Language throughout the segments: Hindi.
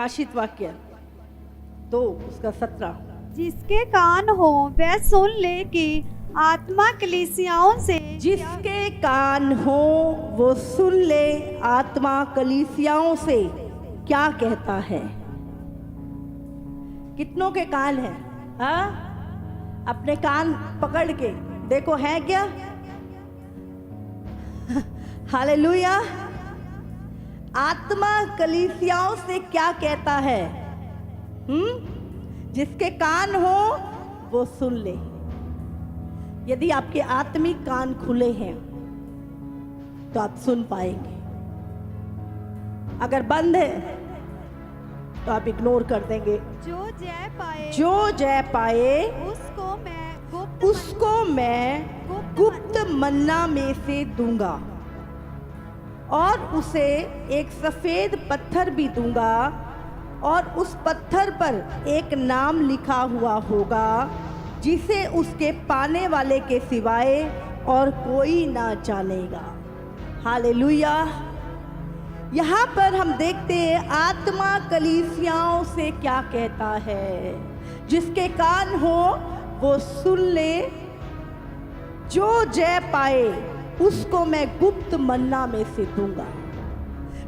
प्रकाशित वाक्य 2 उसका 17। जिसके कान हो वह सुन ले कि आत्मा कलीसियाओं से, जिसके कान हो वो सुन ले आत्मा कलीसियाओं से क्या कहता है। कितनों के कान हैं? हाँ, अपने कान पकड़ के देखो है क्या। हालेलुया। आत्मा कलीसियाओं से क्या कहता है? जिसके कान हो वो सुन ले। यदि आपके आत्मिक कान खुले हैं तो आप सुन पाएंगे। अगर बंद है तो आप इग्नोर कर देंगे। जो जय पाए उसको मैं गुप्त मन्ना में से दूंगा, और उसे एक सफेद पत्थर भी दूंगा, और उस पत्थर पर एक नाम लिखा हुआ होगा जिसे उसके पाने वाले के सिवाय और कोई ना जानेगा। हालेलुया। यहाँ पर हम देखते हैं आत्मा कलीसियाओं से क्या कहता है। जिसके कान हो वो सुन ले। जो जय पाए उसको मैं गुप्त मन्ना में से दूंगा।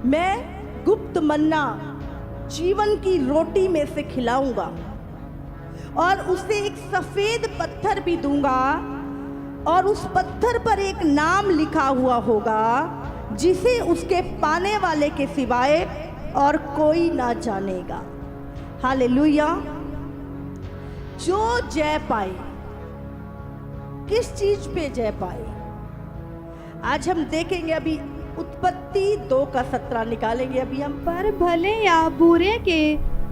मैं गुप्त मन्ना जीवन की रोटी में से खिलाऊंगा, और उसे एक सफेद पत्थर भी दूंगा, और उस पत्थर पर एक नाम लिखा हुआ होगा जिसे उसके पाने वाले के सिवाय और कोई ना जानेगा। हालेलुया। जो जय पाए, किस चीज पे जय पाए? आज हम देखेंगे। अभी उत्पत्ति 2 का 17 निकालेंगे अभी हम। पर भले या बुरे के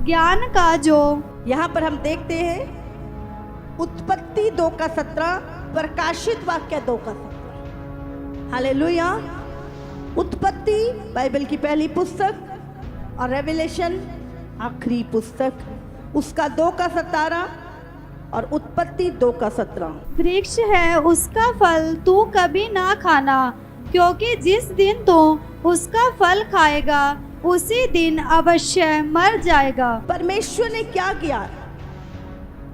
ज्ञान का जो, यहाँ पर हम देखते हैं उत्पत्ति 2 का 17, प्रकाशित वाक्य 2 का 17। हालेलुया। उत्पत्ति बाइबल की पहली पुस्तक और रेवलेशन आखिरी पुस्तक, उसका 2 का 17 और उत्पत्ति 2 का 17। वृक्ष है उसका फल तू कभी ना खाना, क्योंकि जिस दिन तू उसका फल खाएगा उसी दिन अवश्य मर जाएगा। परमेश्वर ने क्या किया?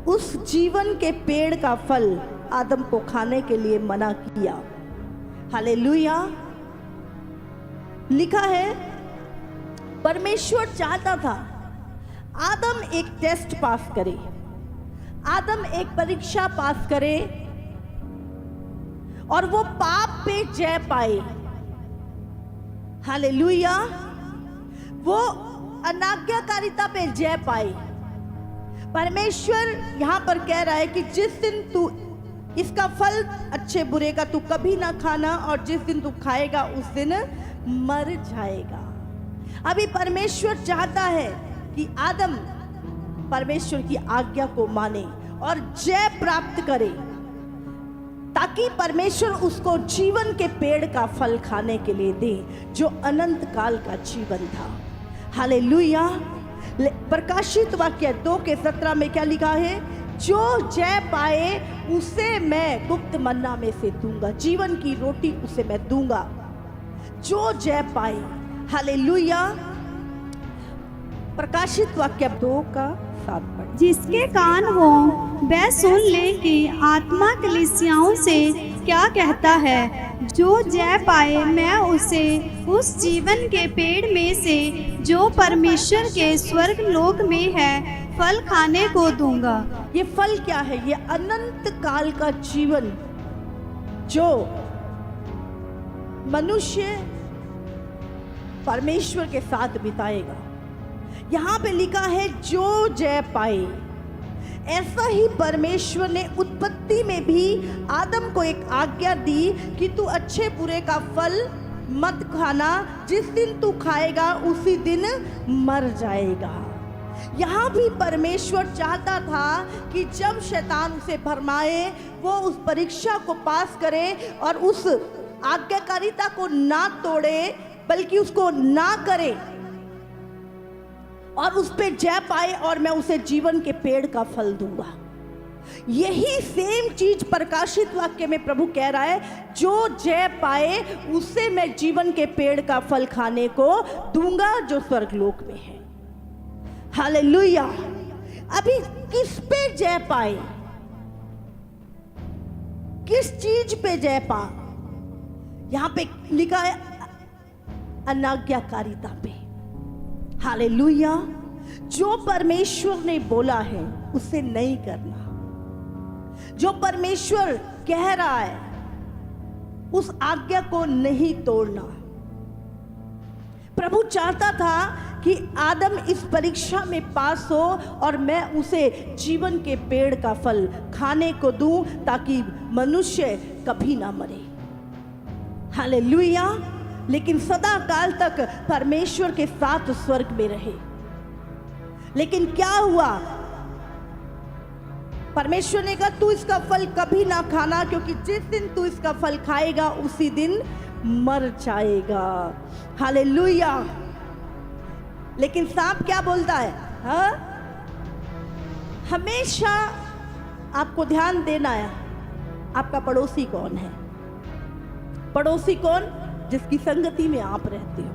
उस जीवन के पेड़ का फल आदम को खाने के लिए मना किया। हालेलुया। लिखा है परमेश्वर चाहता था आदम एक टेस्ट पास करे, आदम एक परीक्षा पास करे, और वो पाप पे जय पाए। हालेलुया। वो अनाज्ञाकारिता पे जय पाए। परमेश्वर यहां पर कह रहा है कि जिस दिन तू इसका फल अच्छे बुरे का तू कभी ना खाना, और जिस दिन तू खाएगा उस दिन मर जाएगा। अभी परमेश्वर चाहता है कि आदम परमेश्वर की आज्ञा को माने और जय प्राप्त करे, ताकि परमेश्वर उसको जीवन के पेड़ का फल खाने के लिए दे, जो अनंत काल का जीवन था। हालेलुया। प्रकाशित वाक्य 2 के 17 में क्या लिखा है? जो जय पाए उसे मैं गुप्त मन्ना में से दूंगा, जीवन की रोटी उसे मैं दूंगा। जो जय पाए। हालेलुया। प्रकाशित वाक्य 2 का 7 पढ़। जिसके कान हो वह सुन ले कि आत्मा कलीसियाओं से क्या कहता है। जो जय पाए मैं उसे उस जीवन के पेड़ में से जो परमेश्वर के स्वर्ग लोक में है फल खाने को दूंगा। ये फल क्या है? ये अनंत काल का जीवन जो मनुष्य परमेश्वर के साथ बिताएगा। यहां पे लिखा है जो जय पाए। ऐसा ही परमेश्वर ने उत्पत्ति में भी आदम को एक आज्ञा दी कि तू अच्छे बुरे का फल मत खाना, जिस दिन तू खाएगा उसी दिन मर जाएगा। यहाँ भी परमेश्वर चाहता था कि जब शैतान उसे भरमाए वो उस परीक्षा को पास करे और उस आज्ञाकारिता को ना तोड़े, बल्कि उसको ना करे और उस पे जय पाए, और मैं उसे जीवन के पेड़ का फल दूंगा। यही सेम चीज प्रकाशित वाक्य में प्रभु कह रहा है, जो जय पाए उसे मैं जीवन के पेड़ का फल खाने को दूंगा जो स्वर्गलोक में है। हालेलुया। अभी किस पे जय पाए, किस चीज पे जय पा? यहां पे लिखा है अनाज्ञाकारिता पे। हालेलुया। जो परमेश्वर ने बोला है उसे नहीं करना, जो परमेश्वर कह रहा है उस आज्ञा को नहीं तोड़ना। प्रभु चाहता था कि आदम इस परीक्षा में पास हो और मैं उसे जीवन के पेड़ का फल खाने को दूं ताकि मनुष्य कभी ना मरे। हालेलुया। लेकिन सदा काल तक परमेश्वर के साथ स्वर्ग में रहे। लेकिन क्या हुआ? परमेश्वर ने कहा तू इसका फल कभी ना खाना, क्योंकि जिस दिन तू इसका फल खाएगा उसी दिन मर जाएगा। हालेलुया। लेकिन सांप क्या बोलता है? हाँ, हमेशा आपको ध्यान देना है आपका पड़ोसी कौन है। पड़ोसी कौन? जिसकी संगति में आप रहते हो।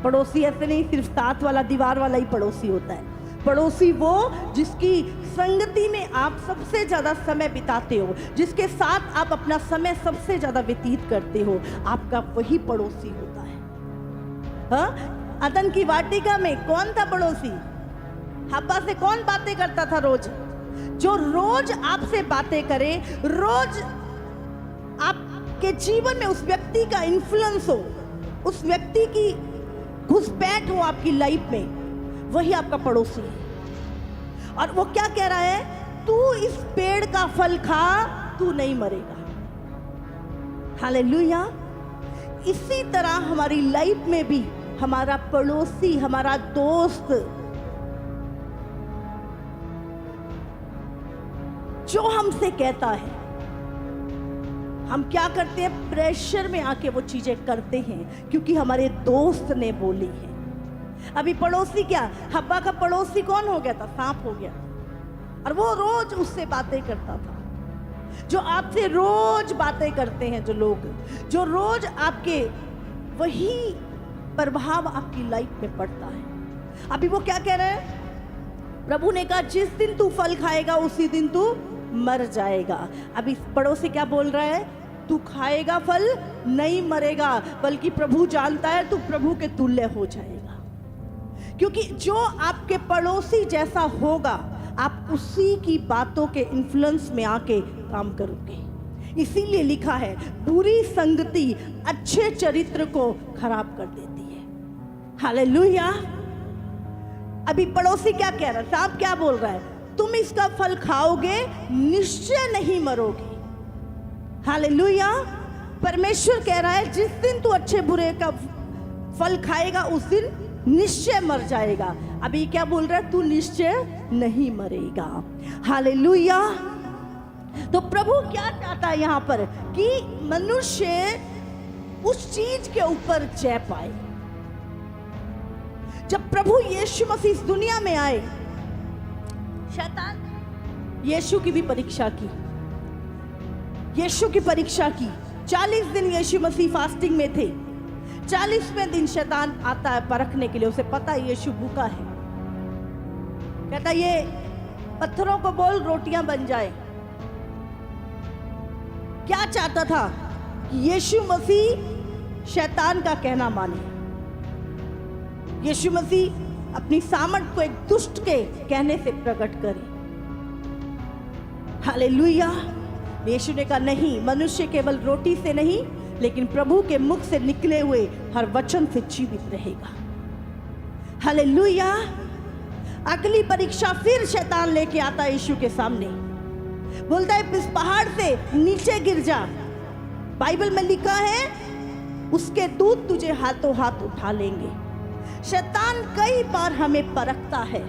पड़ोसी ऐसे नहीं सिर्फ साथ वाला दीवार वाला ही पड़ोसी होता है। पड़ोसी वो जिसकी संगति में आप सबसे ज्यादा समय बिताते हो, जिसके साथ आप अपना समय सबसे ज्यादा व्यतीत करते हो, आपका वही पड़ोसी होता है। हाँ, अदन की वाटिका में कौन था पड़ोसी? हब्बा से कौन बातें करता था रोज? जो रोज आपसे बातें करे, रोज आपके जीवन में उस व्यक्ति का इन्फ्लुएंस हो, उस व्यक्ति की घुसपैठ हो आपकी लाइफ में, वही आपका पड़ोसी है। और वो क्या कह रहा है? तू इस पेड़ का फल खा, तू नहीं मरेगा। हालेलुया। इसी तरह हमारी लाइफ में भी हमारा पड़ोसी, हमारा दोस्त, जो हमसे कहता है, हम क्या करते हैं? प्रेशर में आके वो चीजें करते हैं क्योंकि हमारे दोस्त ने बोली है। अभी पड़ोसी क्या? हब्बा का पड़ोसी कौन हो गया था? सांप हो गया। और वो रोज उससे बातें करता था। जो आपसे रोज बातें करते हैं, जो लोग, जो रोज आपके, वही प्रभाव आपकी लाइफ में पड़ता है। अभी वो क्या कह रहे हैं? प्रभु ने कहा जिस दिन तू फल खाएगा उसी दिन तू मर जाएगा। अभी पड़ोसी क्या बोल रहा है? तू खाएगा फल, नहीं मरेगा, बल्कि प्रभु जानता है तू प्रभु के तुल्य हो जाएगा। क्योंकि जो आपके पड़ोसी जैसा होगा, आप उसी की बातों के इन्फ्लुएंस में आके काम करोगे। इसीलिए लिखा है बुरी संगति अच्छे चरित्र को खराब कर देती है। हालेलुया। अभी पड़ोसी क्या कह रहा है? सांप क्या बोल रहा है? तुम इसका फल खाओगे, निश्चय नहीं मरोगे। हालेलुया। परमेश्वर कह रहा है जिस दिन तू अच्छे बुरे का फल खाएगा उस दिन निश्चय मर जाएगा। अभी क्या बोल रहा है? तू निश्चय नहीं मरेगा। हालेलुया। तो प्रभु क्या चाहता है यहाँ पर? कि मनुष्य उस चीज के ऊपर जय पाए। जब प्रभु यीशु मसीह इस दुनिया में आए, शैतान यीशु की भी परीक्षा की। यीशु की परीक्षा की। 40 दिन यीशु मसीह फास्टिंग में थे। 40वें दिन शैतान आता है परखने के लिए। उसे पता है यीशु भूखा है। कहता ये पत्थरों को बोल रोटियां बन जाए। क्या चाहता था? कि यीशु मसीह शैतान का कहना माने। यीशु मसीह अपनी सामर्थ को एक दुष्ट के कहने से प्रकट करे। हालेलुया। यीशु ने कहा नहीं, मनुष्य केवल रोटी से नहीं लेकिन प्रभु के मुख से निकले हुए हर वचन से जीवित रहेगा। हालेलुया। अगली परीक्षा फिर शैतान लेके आता है यीशु के सामने। बोलता है इस पहाड़ से नीचे गिर जा। बाइबल में लिखा है उसके दूत तुझे हाथों हाथ उठा लेंगे। शैतान कई बार हमें परखता है।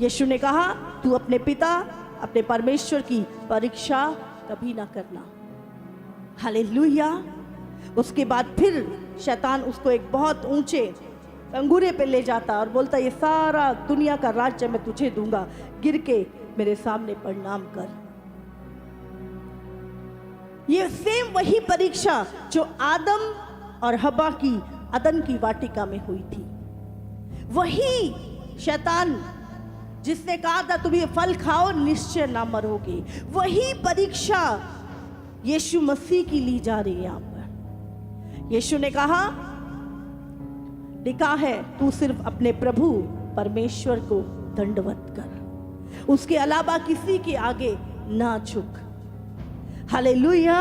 यीशु ने कहा तू अपने पिता, अपने परमेश्वर की परीक्षा कभी ना करना। हालेलुया। उसके बाद फिर शैतान उसको एक बहुत ऊंचे अंगूरे पे ले जाता और बोलता ये सारा दुनिया का राज्य मैं तुझे दूंगा, गिर के मेरे सामने प्रणाम कर। ये सेम वही परीक्षा जो आदम और हब्बा की अदन की वाटिका में हुई थी। वही शैतान जिसने कहा था तुम ये फल खाओ निश्चय ना मरोगे, वही परीक्षा यीशु मसीह की ली जा रही है यहाँ पर। यीशु ने कहा, लिखा है तू सिर्फ अपने प्रभु परमेश्वर को दंडवत कर, उसके अलावा किसी के आगे ना झुक। हालेलुया।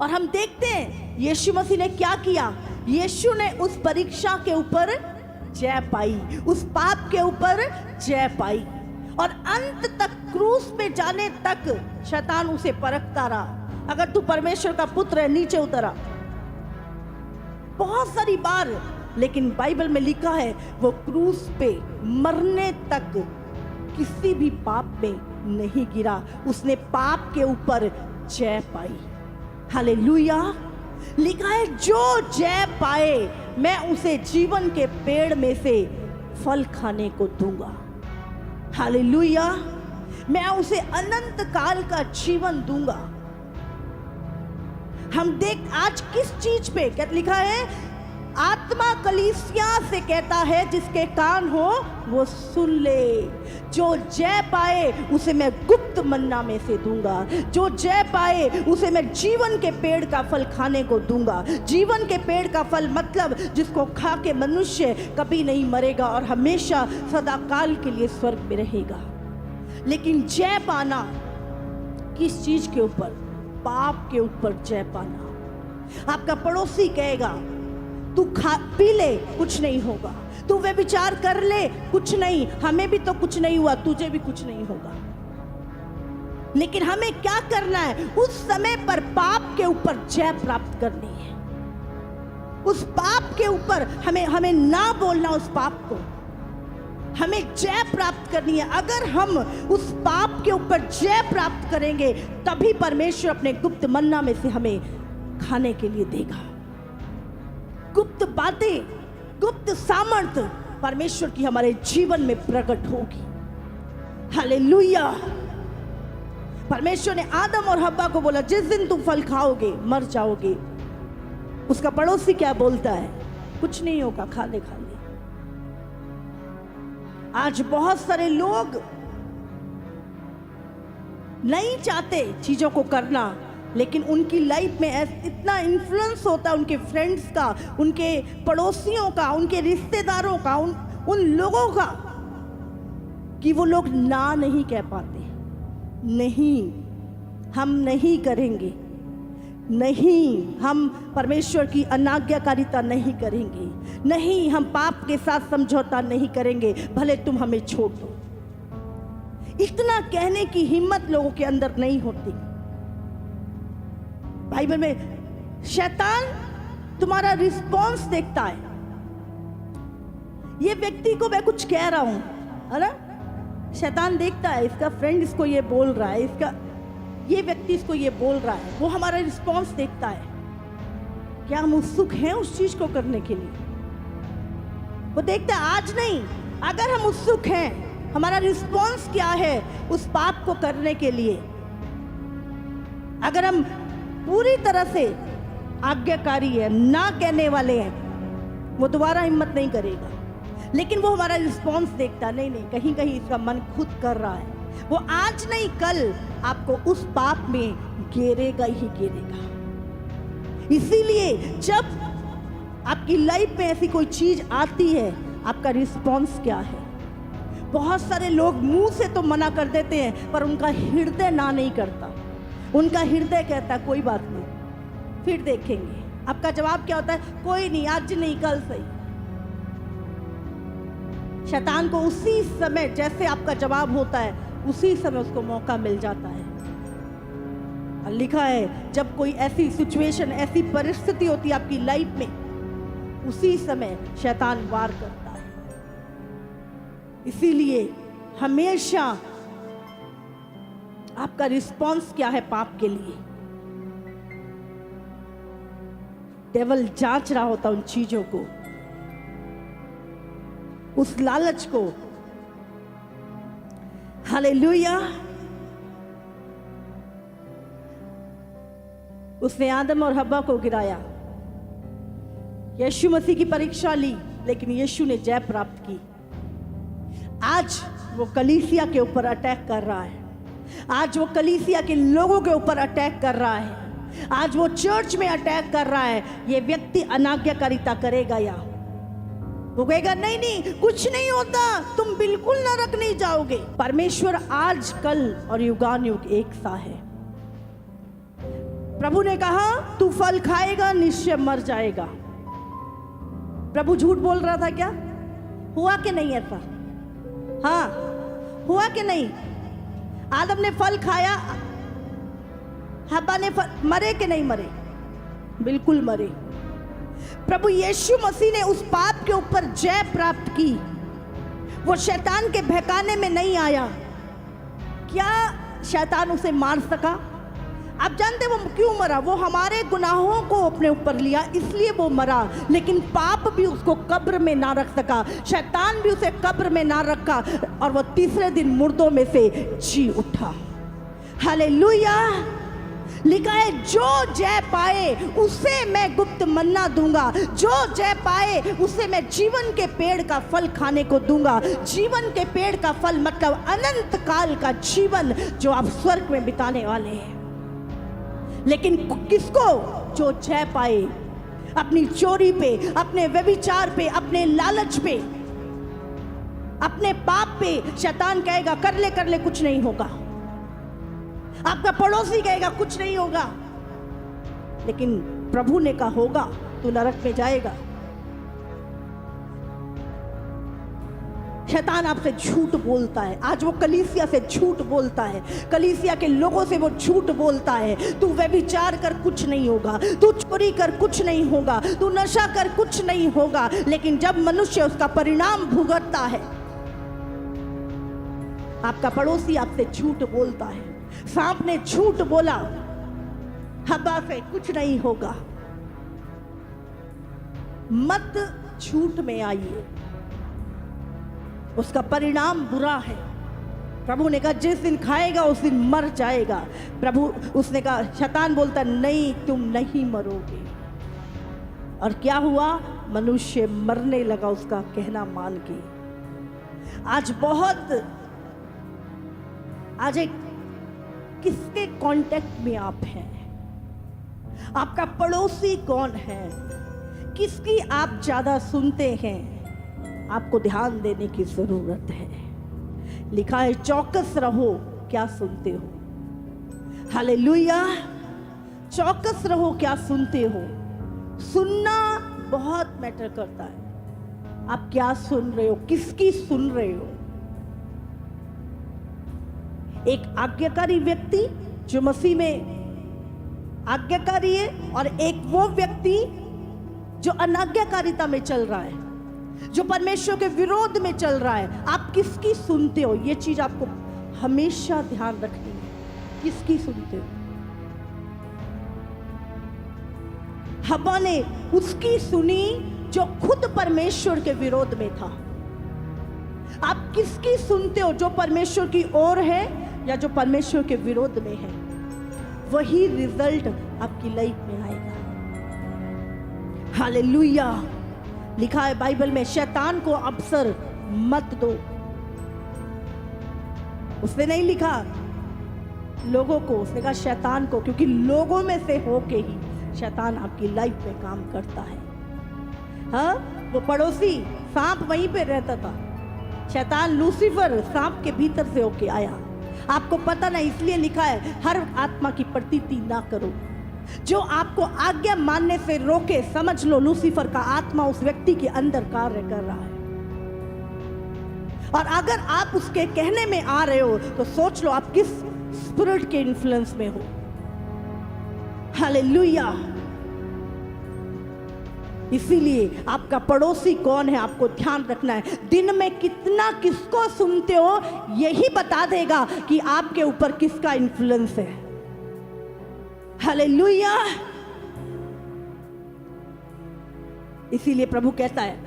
और हम देखते हैं यीशु मसीह ने क्या किया। यीशु ने उस परीक्षा के ऊपर जय पाई, उस पाप के ऊपर जय पाई, और अंत तक क्रूस पे जाने तक शैतान उसे परखता रहा। अगर तू परमेश्वर का पुत्र है नीचे उतरा, बहुत सारी बार, लेकिन बाइबल में लिखा है वो क्रूस पे मरने तक किसी भी पाप में नहीं गिरा, उसने पाप के ऊपर जय पाई। हालेलुया। लिखा है जो जय पाए मैं उसे जीवन के पेड़ में से फल खाने को दूंगा। हालेलुया। मैं उसे अनंत काल का जीवन दूंगा। हम देख आज किस चीज पे क्या लिखा है, आत्मा कलीसिया से कहता है जिसके कान हो वो सुन ले। जो जय पाए उसे मैं गुप्त मन्ना में से दूंगा, जो जय पाए उसे मैं जीवन के पेड़ का फल खाने को दूंगा। जीवन के पेड़ का फल मतलब जिसको खा के मनुष्य कभी नहीं मरेगा और हमेशा सदा काल के लिए स्वर्ग में रहेगा। लेकिन जय पाना किस चीज के ऊपर? पाप के ऊपर जय पाना। आपका पड़ोसी कहेगा तू खा पी ले कुछ नहीं होगा, तू वे विचार कर ले कुछ नहीं, हमें भी तो कुछ नहीं हुआ, तुझे भी कुछ नहीं होगा। लेकिन हमें क्या करना है? उस समय पर पाप के ऊपर जय प्राप्त करनी है। उस पाप के ऊपर हमें ना बोलना, उस पाप को हमें जय प्राप्त करनी है। अगर हम उस पाप के ऊपर जय प्राप्त करेंगे तभी परमेश्वर अपने गुप्त मन्ना में से हमें खाने के लिए देगा। गुप्त बातें, गुप्त सामर्थ्य परमेश्वर की हमारे जीवन में प्रकट होगी। हालेलुया। परमेश्वर ने आदम और हव्वा को बोला जिस दिन तुम फल खाओगे मर जाओगे। उसका पड़ोसी क्या बोलता है? कुछ नहीं होगा, खा ले खा ले। आज बहुत सारे लोग नहीं चाहते चीजों को करना, लेकिन उनकी लाइफ में इतना इन्फ्लुएंस होता है उनके फ्रेंड्स का, उनके पड़ोसियों का, उनके रिश्तेदारों का, उन लोगों का, कि वो लोग ना नहीं कह पाते। नहीं, हम नहीं करेंगे, नहीं, हम परमेश्वर की अनाज्ञाकारिता नहीं करेंगे, नहीं, हम पाप के साथ समझौता नहीं करेंगे, भले तुम हमें छोड़ दो। इतना कहने की हिम्मत लोगों के अंदर नहीं होती। बाइबल में शैतान तुम्हारा रिस्पॉन्स देखता है। ये व्यक्ति को मैं कुछ कह रहा हूं, है ना, शैतान देखता है इसका फ्रेंड इसको ये बोल रहा है, इसका ये व्यक्ति इसको ये बोल रहा है, वो हमारा रिस्पॉन्स देखता है। क्या हम उत्सुक हैं उस चीज को करने के लिए? वो देखता है आज नहीं, अगर हम उत्सुक हैं, हमारा रिस्पॉन्स क्या है उस पाप को करने के लिए। अगर हम पूरी तरह से आज्ञाकारी है, ना कहने वाले हैं, वो दोबारा हिम्मत नहीं करेगा। लेकिन वो हमारा रिस्पॉन्स देखता, नहीं नहीं, कहीं कहीं इसका मन खुद कर रहा है, वो आज नहीं कल आपको उस पाप में घेरेगा ही घेरेगा। इसीलिए जब आपकी लाइफ में ऐसी कोई चीज आती है, आपका रिस्पॉन्स क्या है? बहुत सारे लोग मुंह से तो मना कर देते हैं, पर उनका हृदय ना नहीं करता। उनका हृदय कहता कोई बात नहीं, फिर देखेंगे। आपका जवाब क्या होता है? कोई नहीं, आज नहीं कल सही। शैतान को उसी समय जैसे आपका जवाब होता है, उसी समय उसको मौका मिल जाता है। और लिखा है जब कोई ऐसी सिचुएशन, ऐसी परिस्थिति होती है आपकी लाइफ में, उसी समय शैतान वार करता है। इसीलिए हमेशा आपका रिस्पॉन्स क्या है पाप के लिए? डेविल जांच रहा होता उन चीजों को, उस लालच को। हालेलुया। उसने आदम और हव्वा को गिराया। यीशु मसीह की परीक्षा ली। लेकिन यीशु ने जय प्राप्त की। आज वो कलीसिया के ऊपर अटैक कर रहा है, आज वो कलीसिया के लोगों के ऊपर अटैक कर रहा है, आज वो चर्च में अटैक कर रहा है। ये व्यक्ति अनाज्ञाकारिता करेगा या वो कहेगा नहीं नहीं कुछ नहीं होता, तुम बिल्कुल नरक नहीं जाओगे। परमेश्वर आज कल और युगान युग एक सा है। प्रभु ने कहा तू फल खाएगा निश्चय मर जाएगा। प्रभु झूठ बोल रहा था क्या? हुआ कि नहीं ऐसा? हाँ हुआ कि नहीं? आदम ने फल खाया, हब्बा ने मरे कि नहीं मरे? बिल्कुल मरे। प्रभु यीशु मसीह ने उस पाप के ऊपर जय प्राप्त की। वो शैतान के बहकाने में नहीं आया। क्या शैतान उसे मार सका? आप जानते वो क्यों मरा? वो हमारे गुनाहों को अपने ऊपर लिया इसलिए वो मरा। लेकिन पाप भी उसको कब्र में ना रख सका, शैतान भी उसे कब्र में ना रखा, और वो तीसरे दिन मुर्दों में से जी उठा। हालेलुया। लिखा है जो जय पाए उसे मैं गुप्त मन्ना दूंगा, जो जय पाए उसे मैं जीवन के पेड़ का फल खाने को दूंगा। जीवन के पेड़ का फल मतलब अनंत काल का जीवन जो आप स्वर्ग में बिताने वाले हैं। लेकिन किसको? जो जय पाए अपनी चोरी पे, अपने व्यभिचार पे, अपने लालच पे, अपने पाप पे। शैतान कहेगा कर ले कुछ नहीं होगा, आपका पड़ोसी कहेगा कुछ नहीं होगा, लेकिन प्रभु ने कहा होगा, तू नरक में जाएगा। शैतान आपसे झूठ बोलता है। आज वो कलीसिया से झूठ बोलता है, कलीसिया के लोगों से वो झूठ बोलता है। तू व्यभिचार कर कुछ नहीं होगा, तू चोरी कर कुछ नहीं होगा, तू नशा कर कुछ नहीं होगा। लेकिन जब मनुष्य उसका परिणाम भुगतता है, आपका पड़ोसी आपसे झूठ बोलता है। सांप ने झूठ बोला हब्बा से कुछ नहीं होगा। मत झूठ में आइए, उसका परिणाम बुरा है। प्रभु ने कहा जिस दिन खाएगा उस दिन मर जाएगा। प्रभु उसने कहा, शैतान बोलता नहीं तुम नहीं मरोगे। और क्या हुआ? मनुष्य मरने लगा उसका कहना मान के। आज एक किसके कांटेक्ट में आप हैं? आपका पड़ोसी कौन है? किसकी आप ज्यादा सुनते हैं? आपको ध्यान देने की जरूरत है। लिखा है चौकस रहो क्या सुनते हो। हालेलुया। चौकस रहो क्या सुनते हो। सुनना बहुत मैटर करता है। आप क्या सुन रहे हो, किसकी सुन रहे हो। एक आज्ञाकारी व्यक्ति जो मसीह में आज्ञाकारी है, और एक वो व्यक्ति जो अनाज्ञाकारिता में चल रहा है, जो परमेश्वर के विरोध में चल रहा है। आप किसकी सुनते हो, ये चीज आपको हमेशा ध्यान रखनी है। किसकी सुनते हो। हव्वा ने उसकी सुनी जो खुद परमेश्वर के विरोध में था। आप किसकी सुनते हो, जो परमेश्वर की ओर है या जो परमेश्वर के विरोध में है। वही रिजल्ट आपकी लाइफ में आएगा। हालेलुया। लिखा है बाइबल में शैतान को अवसर मत दो। उसने नहीं लिखा लोगों को, उसने कहा शैतान को, क्योंकि लोगों में से होके ही शैतान आपकी लाइफ में काम करता है। हाँ, वो पड़ोसी सांप वहीं पे रहता था। शैतान लूसीफर सांप के भीतर से होके आया। आपको पता नहीं, इसलिए लिखा है हर आत्मा की प्रतीति ना करो जो आपको आज्ञा मानने से रोके। समझ लो लूसीफर का आत्मा उस व्यक्ति के अंदर कार्य कर रहा है, और अगर आप उसके कहने में आ रहे हो तो सोच लो आप किस स्पिरिट के इन्फ्लुएंस में हो। हालेलुया। इसीलिए आपका पड़ोसी कौन है आपको ध्यान रखना है। दिन में कितना किसको सुनते हो यही बता देगा कि आपके ऊपर किसका इन्फ्लुएंस है। हालेलुया। इसीलिए प्रभु कहता है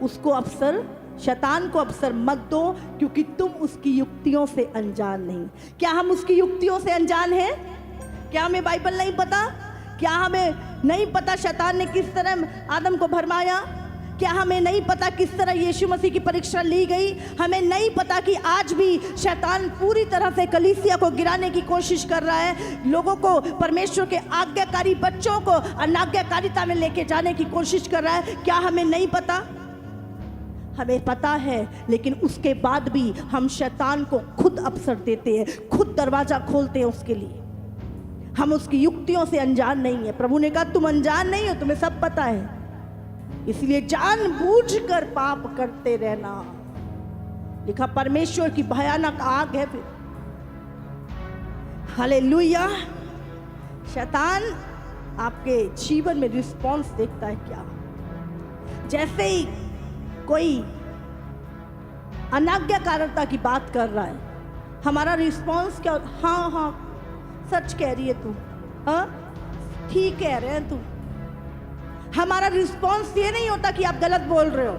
उसको अवसर, शैतान को अवसर मत दो, क्योंकि तुम उसकी युक्तियों से अनजान नहीं। क्या हम उसकी युक्तियों से अनजान हैं? क्या हमें बाइबल नहीं पता? क्या हमें नहीं पता शैतान ने किस तरह आदम को भरमाया? क्या हमें नहीं पता किस तरह यीशु मसीह की परीक्षा ली गई? हमें नहीं पता कि आज भी शैतान पूरी तरह से कलीसिया को गिराने की कोशिश कर रहा है, लोगों को, परमेश्वर के आज्ञाकारी बच्चों को अनाज्ञाकारिता में लेके जाने की कोशिश कर रहा है? क्या हमें नहीं पता? हमें पता है, लेकिन उसके बाद भी हम शैतान को खुद अवसर देते हैं, खुद दरवाजा खोलते हैं उसके लिए। हम उसकी युक्तियों से अनजान नहीं है। प्रभु ने कहा तुम अनजान नहीं हो, तुम्हें सब पता है, इसलिए जानबूझकर पाप करते रहना। लिखा परमेश्वर की भयानक आग है फिर। हालेलुया। शैतान आपके जीवन में रिस्पॉन्स देखता है क्या? जैसे ही कोई अनाज्ञाकारिता की बात कर रहा है, हमारा रिस्पॉन्स क्या होता? हाँ हाँ सच कह रही है तू, हाँ ठीक कह रहे हैं तू। हमारा रिस्पॉन्स ये नहीं होता कि आप गलत बोल रहे हो।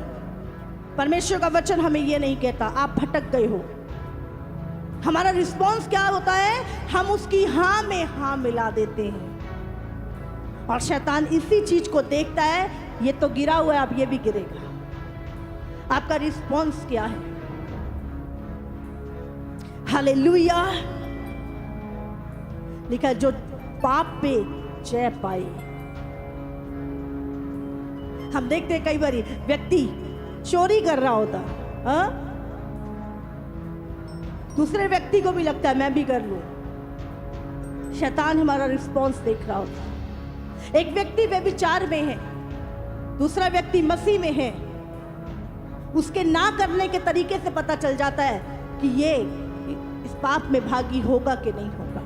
परमेश्वर का वचन हमें ये नहीं कहता आप भटक गए हो। हमारा रिस्पॉन्स क्या होता है? हम उसकी हाँ में हाँ मिला देते हैं। और शैतान इसी चीज को देखता है, ये तो गिरा हुआ है, अब ये भी गिरेगा। आपका रिस्पॉन्स क्या है? हालेलुया। लिखा जो पाप पे जय पाए। हम देखते हैं कई बार व्यक्ति चोरी कर रहा होता, हाँ? दूसरे व्यक्ति को भी लगता है मैं भी कर लूं। शैतान हमारा रिस्पॉन्स देख रहा होता। एक व्यक्ति व्यभिचार में है, दूसरा व्यक्ति मसीह में है। उसके ना करने के तरीके से पता चल जाता है कि ये इस पाप में भागी होगा कि नहीं होगा।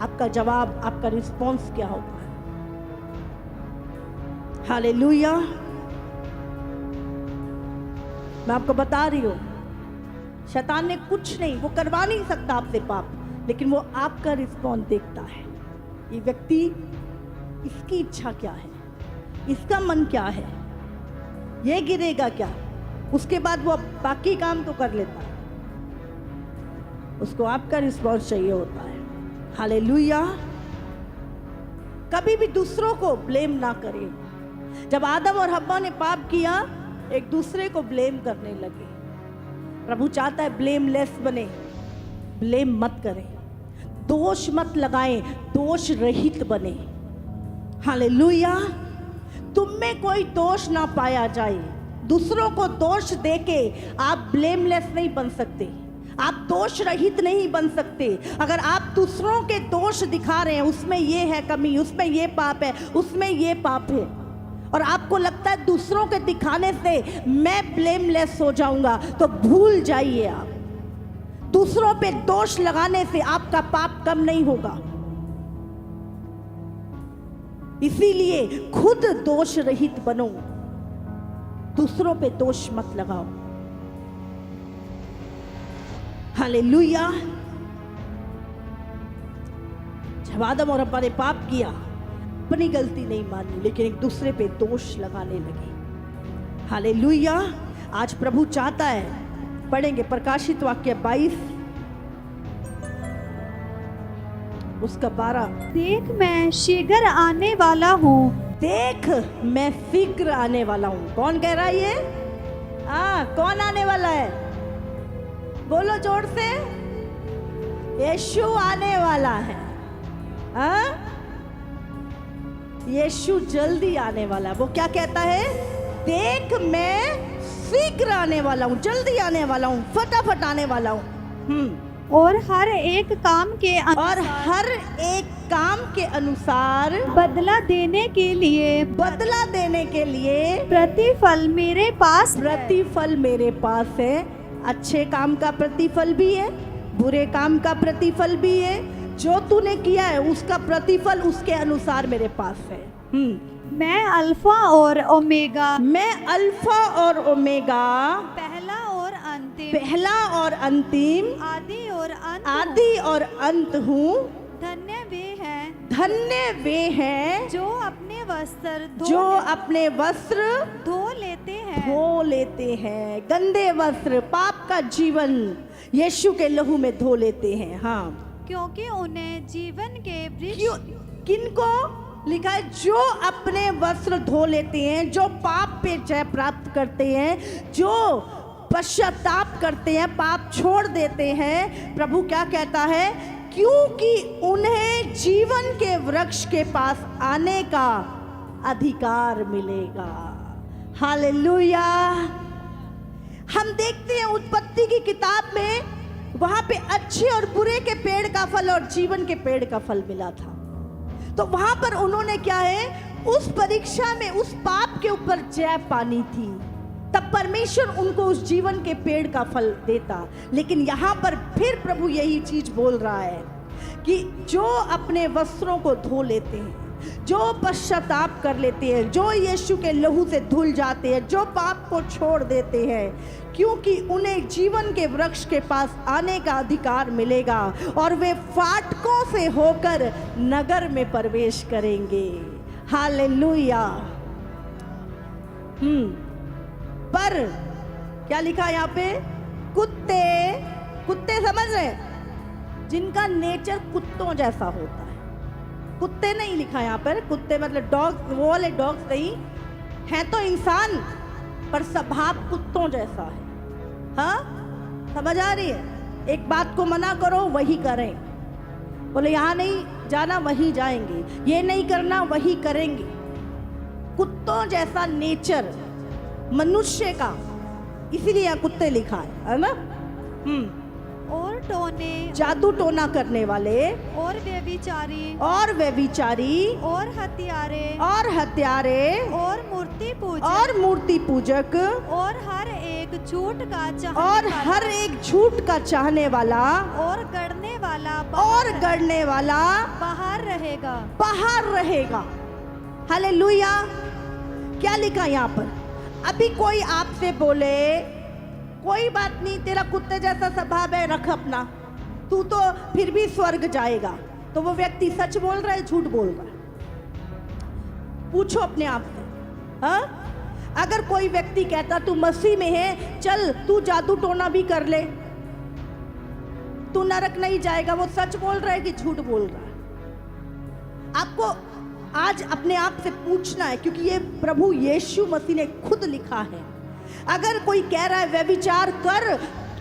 आपका जवाब, आपका रिस्पॉन्स क्या होगा? हालेलुया। मैं आपको बता रही हूं, शैतान ने कुछ नहीं, वो करवा नहीं सकता आपसे पाप, लेकिन वो आपका रिस्पॉन्स देखता है। ये व्यक्ति, इसकी इच्छा क्या है, इसका मन क्या है, ये गिरेगा क्या? उसके बाद वो बाकी काम तो कर लेता है, उसको आपका रिस्पॉन्स चाहिए होता है। हालेलुया। कभी भी दूसरों को ब्लेम ना करें। जब आदम और हव्वा ने पाप किया, एक दूसरे को ब्लेम करने लगे। प्रभु चाहता है ब्लेमलेस बने, ब्लेम मत करें, दोष मत लगाएं, दोष रहित बने। हालेलुया। तुम में कोई दोष ना पाया जाए। दूसरों को दोष देके आप ब्लेमलेस नहीं बन सकते, आप दोष रहित नहीं बन सकते। अगर आप दूसरों के दोष दिखा रहे हैं, उसमें ये है कमी, उसमें ये पाप है, उसमें ये पाप है, और आपको लगता है दूसरों के दिखाने से मैं ब्लेमलेस हो जाऊंगा, तो भूल जाइए। आप दूसरों पे दोष लगाने से आपका पाप कम नहीं होगा। इसीलिए खुद दोष रहित बनो, दूसरों पे दोष मत लगाओ। हालेलुया। जब आदम और हव्वा ने पाप किया, अपनी गलती नहीं मानी, लेकिन एक दूसरे पे दोष लगाने लगे। हालेलुया। आज प्रभु चाहता है, पढ़ेंगे प्रकाशित वाक्य 22 उसका 12। देख मैं शीघ्र आने वाला हूँ। देख मैं शीघ्र आने वाला हूँ। कौन कह रहा है ये? कौन आने वाला है? बोलो जोर से। यीशु आने वाला है। यीशु जल्दी आने वाला है। वो क्या कहता है? देख मैं शीघ्र आने वाला हूँ, जल्दी आने वाला हूँ, फटाफट आने वाला हूँ। और हर एक काम के अनुसार बदला देने के लिए प्रतिफल मेरे पास है। अच्छे काम का प्रतिफल भी है, बुरे काम का प्रतिफल भी है। जो तूने किया है उसका प्रतिफल उसके अनुसार मेरे पास है। मैं अल्फा और ओमेगा, पहला और अंतिम, आदि और अंत हूँ। धन्य वे हैं जो अपने वस्त्र धो लेते हैं। गंदे वस्त्र, पाप का जीवन यीशु के लहू में धो लेते हैं। हाँ, क्योंकि उन्हें जीवन के वृक्ष, किनको? लिखा है जो अपने वस्त्र धो लेते हैं, जो पाप पे जय प्राप्त करते हैं, जो पश्चाताप करते हैं, पाप छोड़ देते हैं, प्रभु क्या कहता है, क्योंकि उन्हें जीवन के वृक्ष के पास आने का अधिकार मिलेगा। हालेलुया। हम देखते हैं उत्पत्ति की किताब में, वहां पे अच्छे और बुरे के पेड़ का फल और जीवन के पेड़ का फल मिला था। तो वहां पर उन्होंने क्या है, उस परीक्षा में उस पाप के ऊपर जय पानी थी, तब परमेश्वर उनको उस जीवन के पेड़ का फल देता। लेकिन यहां पर फिर प्रभु यही चीज बोल रहा है कि जो अपने वस्त्रों को धो लेते हैं, जो पश्चाताप कर लेते हैं, जो यीशु के लहू से धुल जाते हैं, जो पाप को छोड़ देते हैं, क्योंकि उन्हें जीवन के वृक्ष के पास आने का अधिकार मिलेगा और वे फाटकों से होकर नगर में प्रवेश करेंगे। हालेलुया। पर क्या लिखा है यहाँ पे, कुत्ते, कुत्ते समझ रहे, जिनका नेचर कुत्तों जैसा होता है। कुत्ते नहीं लिखा यहाँ पर, कुत्ते मतलब डॉग, वो वाले डॉग्स नहीं है, तो इंसान पर स्वभाव कुत्तों जैसा है। हाँ, समझ आ रही है? एक बात को मना करो वही करें, बोले यहाँ नहीं जाना वहीं जाएंगे, ये नहीं करना वही करेंगे। कुत्तों जैसा नेचर मनुष्य का, इसीलिए यहाँ कुत्ते लिखा है ना। और टोने, जादू टोना करने वाले, और व्यभिचारी, और व्यभिचारी, और हत्यारे, और हत्यारे, और मूर्ति पूजक, और मूर्ति पूजक, और हर एक झूठ का चाहने और वाला, हर एक झूठ का चाहने वाला, और गढ़ने वाला, और गढ़ने वाला बाहर रहेगा, बाहर रहेगा। हालेलुया। क्या लिखा यहाँ पर, अभी कोई आपसे बोले कोई बात नहीं, तेरा कुत्ते जैसा स्वभाव है, रख अपना, तू तो फिर भी स्वर्ग जाएगा, तो वो व्यक्ति सच बोल रहा है, झूठ बोल रहा है? पूछो अपने आप से। हाँ, अगर कोई व्यक्ति कहता तू मसीह में है, चल तू जादू टोना भी कर ले, तू नरक नहीं जाएगा, वो सच बोल रहा है कि झूठ बोल रहा है? आपको आज अपने आप से पूछना है, क्योंकि ये प्रभु यीशु मसीह ने खुद लिखा है। अगर कोई कह रहा है व्यभिचार कर,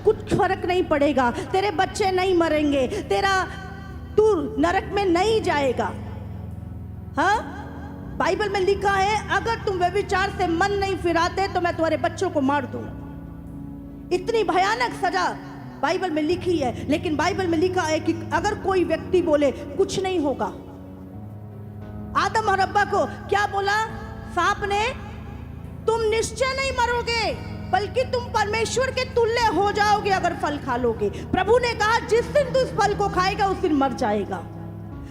कुछ फर्क नहीं पड़ेगा, तेरे बच्चे नहीं मरेंगे, तेरा तू नरक में नहीं जाएगा। हाँ, बाइबल में लिखा है अगर तुम व्यभिचार से मन नहीं फिराते तो मैं तुम्हारे बच्चों को मार दूंगा। इतनी भयानक सजा बाइबल में लिखी है। लेकिन बाइबल में लिखा है कि अगर कोई व्यक्ति बोले कुछ नहीं होगा, आदम और हव्वा को क्या बोला सांप ने, तुम निश्चय नहीं मरोगे बल्कि तुम परमेश्वर के तुल्य हो जाओगे अगर फल खा लोगे। प्रभु ने कहा जिस दिन तू इस फल को खाएगा उस दिन मर जाएगा।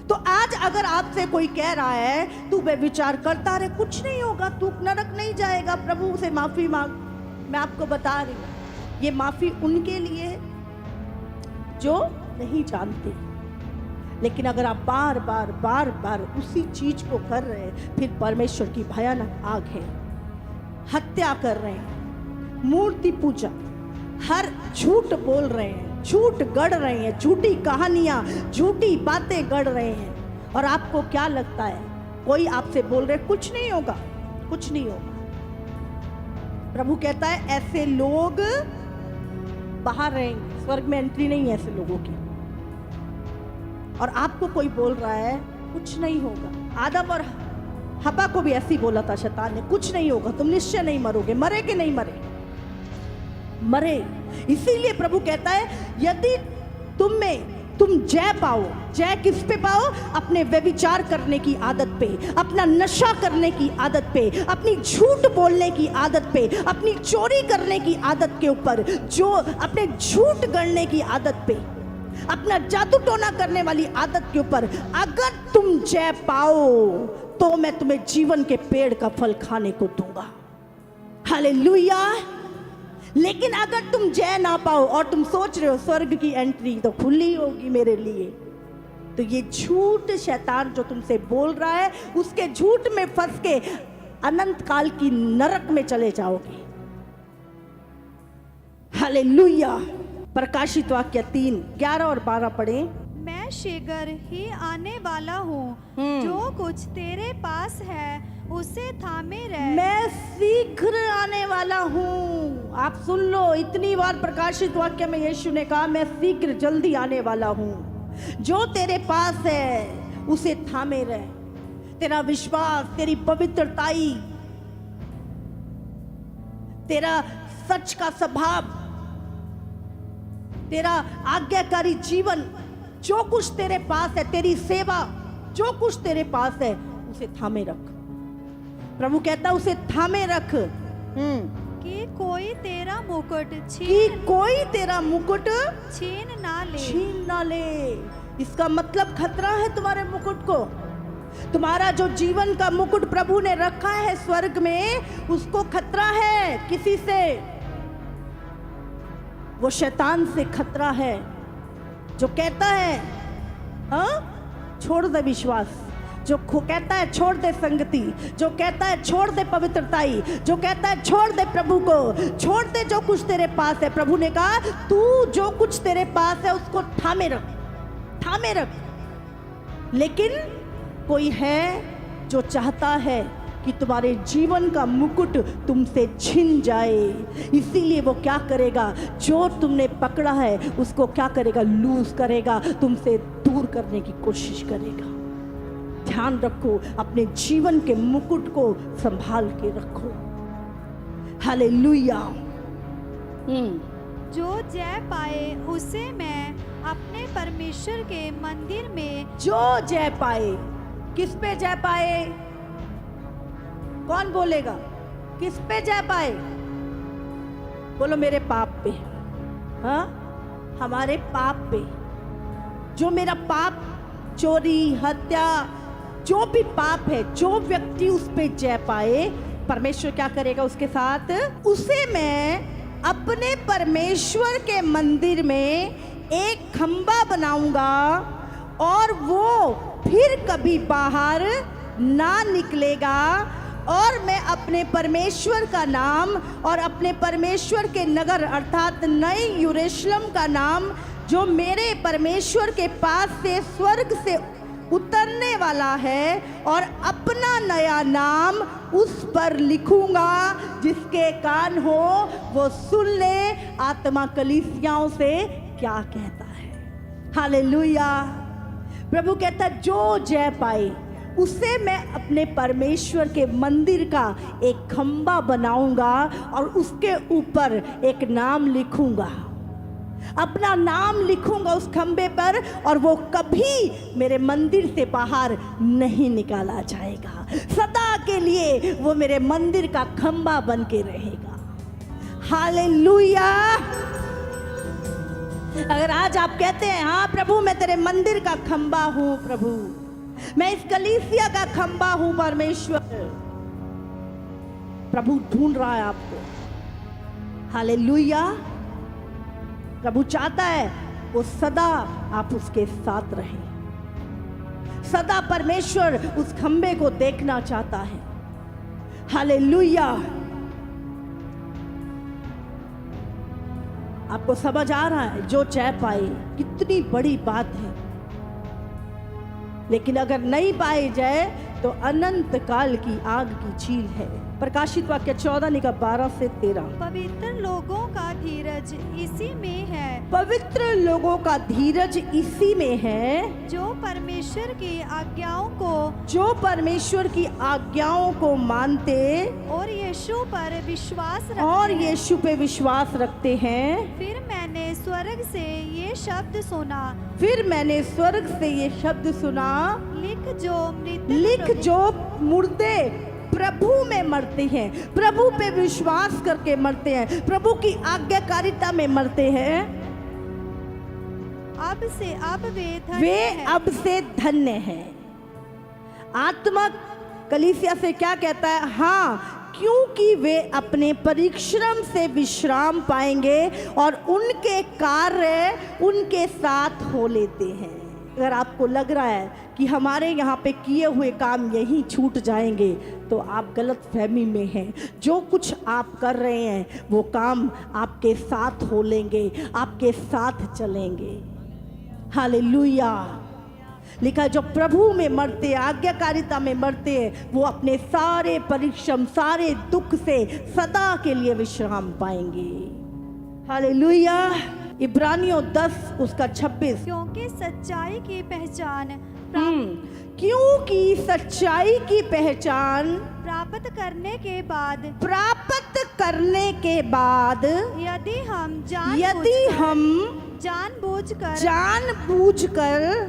तो आज अगर आपसे कोई कह रहा है तू व्यभिचार करता रहे, कुछ नहीं होगा, तू नरक नहीं जाएगा, प्रभु से माफी मांग, मैं आपको बता रही हूं ये माफी उनके लिए जो नहीं जानते। लेकिन अगर आप बार बार बार बार उसी चीज को कर रहे हैं, फिर परमेश्वर की भयानक आग है। हत्या कर रहे हैं, मूर्ति पूजा, हर झूठ बोल रहे हैं, झूठ गढ़ रहे हैं, झूठी कहानियां, झूठी बातें गढ़ रहे हैं। और आपको क्या लगता है, कोई आपसे बोल रहे कुछ नहीं होगा, कुछ नहीं होगा। प्रभु कहता है ऐसे लोग बाहर रहेंगे, स्वर्ग में एंट्री नहीं है ऐसे लोगों की। और आपको कोई बोल रहा है कुछ नहीं होगा। आदम और हव्वा को भी ऐसे ही बोला था शैतान ने, कुछ नहीं होगा, तुम निश्चय नहीं मरोगे। मरे कि नहीं मरे? मरे। इसीलिए प्रभु कहता है यदि तुम जय पाओ, जय किस पे पाओ? अपने व्यभिचार करने की आदत पे, अपना नशा करने की आदत पे, अपनी झूठ बोलने की आदत पे, अपनी चोरी करने की आदत के ऊपर, जो अपने झूठ गढ़ने की आदत पे, अपना जादू टोना करने वाली आदत के ऊपर अगर तुम जय पाओ तो मैं तुम्हें जीवन के पेड़ का फल खाने को दूंगा। हालेलुया। लेकिन अगर तुम जय ना पाओ और तुम सोच रहे हो स्वर्ग की एंट्री तो खुली होगी मेरे लिए, तो ये झूठ शैतान जो तुमसे बोल रहा है, उसके झूठ में फंस के अनंत काल की नरक में चले जाओगे। हालेलुया। प्रकाशित वाक्य 3:11 और 12 पढ़ें। मैं मैं शीघ्र ही आने वाला हूँ। जो कुछ तेरे पास है उसे थामे रह। मैं शीघ्र आने वाला हूँ। आप सुन लो, इतनी बार प्रकाशित वाक्य में यीशु ने कहा मैं शीघ्र जल्दी आने वाला हूँ। जो तेरे पास है उसे थामे रह। तेरा विश्वास, तेरी पवित्रताई, तेरा सच का स्वभाव, तेरा आज्ञाकारी जीवन, जो कुछ तेरे पास है, तेरी सेवा, जो कुछ तेरे पास है उसे थामे रख। प्रभु कहता उसे थामे रख। कि कोई तेरा मुकुट छीन ना ले। इसका मतलब खतरा है तुम्हारे मुकुट को। तुम्हारा जो जीवन का मुकुट प्रभु ने रखा है स्वर्ग में, उसको खतरा है किसी से। वो शैतान से खतरा है, जो कहता है छोड़ दे विश्वास, जो कहता है छोड़ दे संगति, जो कहता है छोड़ दे पवित्रताई, जो कहता है छोड़ दे प्रभु को, छोड़ दे जो कुछ तेरे पास है। प्रभु ने कहा तू जो कुछ तेरे पास है उसको थामे रख, थामे रख। लेकिन कोई है जो चाहता है कि तुम्हारे जीवन का मुकुट तुमसे छिन जाए, इसीलिए वो क्या करेगा, जो तुमने पकड़ा है उसको क्या करेगा, लूज करेगा, तुमसे दूर करने की कोशिश करेगा। ध्यान रखो, अपने जीवन के मुकुट को संभाल के रखो। हालेलुया। जो जय पाए उसे मैं अपने परमेश्वर के मंदिर में। जो जय पाए, किस पे जय पाए? कौन बोलेगा किस पे जय पाए? बोलो मेरे पाप पे। हाँ, हमारे पाप पे। जो मेरा पाप, चोरी, हत्या, जो भी पाप है, जो व्यक्ति उस पे जय पाए, परमेश्वर क्या करेगा उसके साथ? उसे मैं अपने परमेश्वर के मंदिर में एक खंबा बनाऊंगा और वो फिर कभी बाहर ना निकलेगा। और मैं अपने परमेश्वर का नाम और अपने परमेश्वर के नगर अर्थात नई यरूशलेम का नाम, जो मेरे परमेश्वर के पास से स्वर्ग से उतरने वाला है, और अपना नया नाम उस पर लिखूंगा। जिसके कान हो वो सुन ले, आत्मा कलीसियाओं से क्या कहता है। हालेलुया। प्रभु कहता जो जय पाए उसे मैं अपने परमेश्वर के मंदिर का एक खंबा बनाऊंगा और उसके ऊपर एक नाम लिखूंगा, अपना नाम लिखूंगा उस खंबे पर, और वो कभी मेरे मंदिर से बाहर नहीं निकाला जाएगा। सदा के लिए वो मेरे मंदिर का खंबा बन के रहेगा। हालेलुया। अगर आज आप कहते हैं हाँ प्रभु मैं तेरे मंदिर का खंबा हूं, प्रभु मैं इस कलीसिया का खंबा हूं, परमेश्वर, प्रभु ढूंढ रहा है आपको। हालेलुया। प्रभु चाहता है वो सदा आप उसके साथ रहें। सदा परमेश्वर उस खंबे को देखना चाहता है। हालेलुया। आपको समझ आ रहा है जो जय पाए कितनी बड़ी बात है। लेकिन अगर नहीं पाए जाए तो अनंत काल की आग की झील है। प्रकाशित वाक्य 14:12 से 13। पवित्र लोगों का धीरज इसी में है। पवित्र लोगों का धीरज इसी में है, जो परमेश्वर की आज्ञाओं को मानते और यीशु पे विश्वास रखते हैं। फिर मैंने स्वर्ग से ये शब्द सुना, लिख जो मुर्दे प्रभु में मरते हैं, प्रभु पे विश्वास करके मरते हैं, प्रभु की आज्ञाकारिता में मरते हैं, वे अब से धन्य हैं। आत्मा कलीसिया से क्या कहता है? हाँ, क्योंकि वे अपने परिश्रम से विश्राम पाएंगे और उनके कार्य उनके साथ हो लेते हैं। अगर आपको लग रहा है कि हमारे यहाँ पे किए हुए काम यहीं छूट जाएंगे तो आप गलत फहमी में हैं। जो कुछ आप कर रहे हैं वो काम आपके साथ हो लेंगे, आपके साथ चलेंगे। हालेलुया। लिखा है जो प्रभु में मरते, आज्ञाकारिता में मरते हैं, वो अपने सारे परिश्रम, सारे दुख से सदा के लिए विश्राम पाएंगे। हालेलुया। इब्रानियों 10 उसका 26। क्योंकि सच्चाई की पहचान क्योंकि सच्चाई की पहचान प्राप्त करने के बाद यदि हम जानबूझकर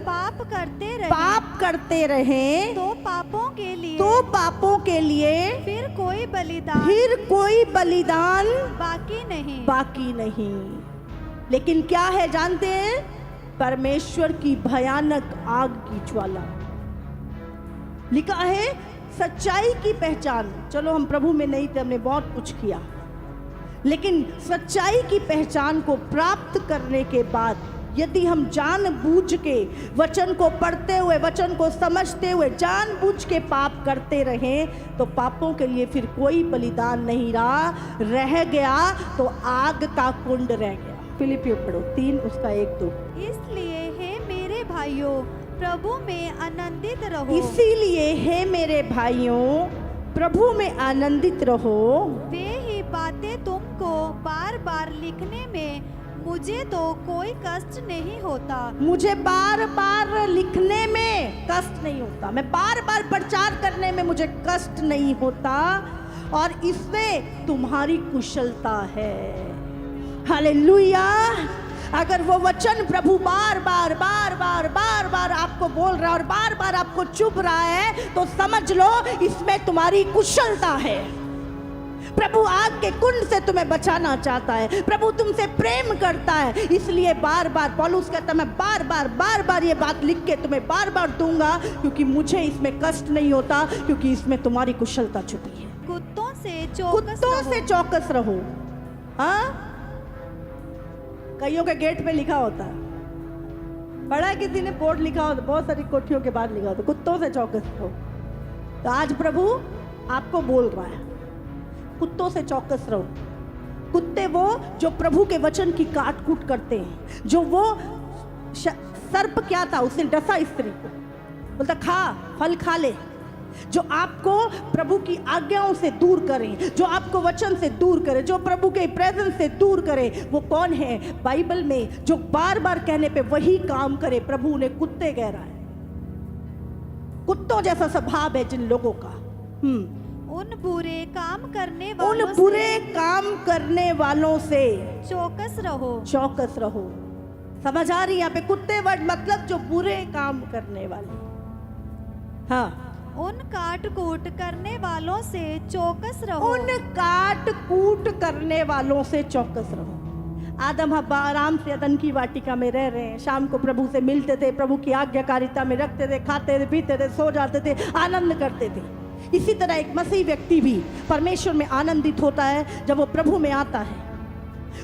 पाप करते रहें तो पापों के लिए फिर कोई बलिदान बाकी नहीं। लेकिन क्या है जानते हैं? परमेश्वर की भयानक आग की ज्वाला। लिखा है सच्चाई की पहचान। चलो हम प्रभु में नहीं थे, हमने बहुत कुछ किया, लेकिन सच्चाई की पहचान को प्राप्त करने के बाद यदि हम जानबूझ के वचन को पढ़ते हुए, वचन को समझते हुए जानबूझ के पाप करते रहें तो पापों के लिए फिर कोई बलिदान नहीं रह गया, तो आग का कुंड रह गया। फिलिपियों पढ़ो 3 उसका 1-2। इसलिए हे मेरे भाइयों प्रभु में आनंदित रहो। इसीलिए हे मेरे भाइयों प्रभु में आनंदित रहो। वे ही बातें तुमको बार बार लिखने में मुझे तो कोई कष्ट नहीं होता। मुझे बार बार लिखने में कष्ट नहीं होता, मैं बार बार प्रचार करने में मुझे कष्ट नहीं होता, और इसमें तुम्हारी कुशलता है। हालेलुया। अगर वो वचन प्रभु बार बार आपको बोल रहा है और बार बार आपको चुभ रहा है, तो समझ लो इसमें तुम्हारी कुशलता है। प्रभु आग के कुंड से तुम्हें बचाना चाहता है, प्रभु तुमसे प्रेम करता है, इसलिए बार बार पौलुस कहता है मैं बार बार ये बात लिख के तुम्हें बार बार दूंगा, क्योंकि मुझे इसमें कष्ट नहीं होता, क्योंकि इसमें तुम्हारी कुशलता छुपी है। कुत्तों से चौकस रहो। हाँ, कईयों के गेट पे लिखा होता है, बड़ा किसी ने बोर्ड लिखा होता, बहुत सारी कोठियों के बाद लिखा होता कुत्तों से चौकस रहो। तो आज प्रभु आपको बोल रहा है कुत्तों से चौकस रहो। कुत्ते वो जो प्रभु के वचन की काट कूट करते हैं, जो वो सर्प क्या था, उसने डसा स्त्री को, बोलता खा, फल खा ले, जो आपको प्रभु की आज्ञाओं से दूर करें, जो आपको वचन से दूर करे, जो प्रभु के प्रेजेंस से दूर करे, वो कौन है? बाइबल में जो बार बार कहने पे वही काम करे, प्रभु उन्हें कुत्ते कह रहा है। कुत्तों जैसा स्वभाव है जिन लोगों का। उन बुरे काम करने वालों से चौकस रहो। समझ आ रही है यहाँ पे? कुत्ते वर्ड मतलब जो बुरे काम करने वाले। हाँ, उन काट कूट करने वालों से चौकस रहो। आदम हव्वा आराम से अदन की वाटिका में रह रहे हैं, शाम को प्रभु से मिलते थे, प्रभु की आज्ञाकारिता में रखते थे, खाते थे, पीते थे, सो जाते थे, आनंद करते थे। इसी तरह एक मसीह व्यक्ति भी परमेश्वर में आनंदित होता है जब वो प्रभु में आता है।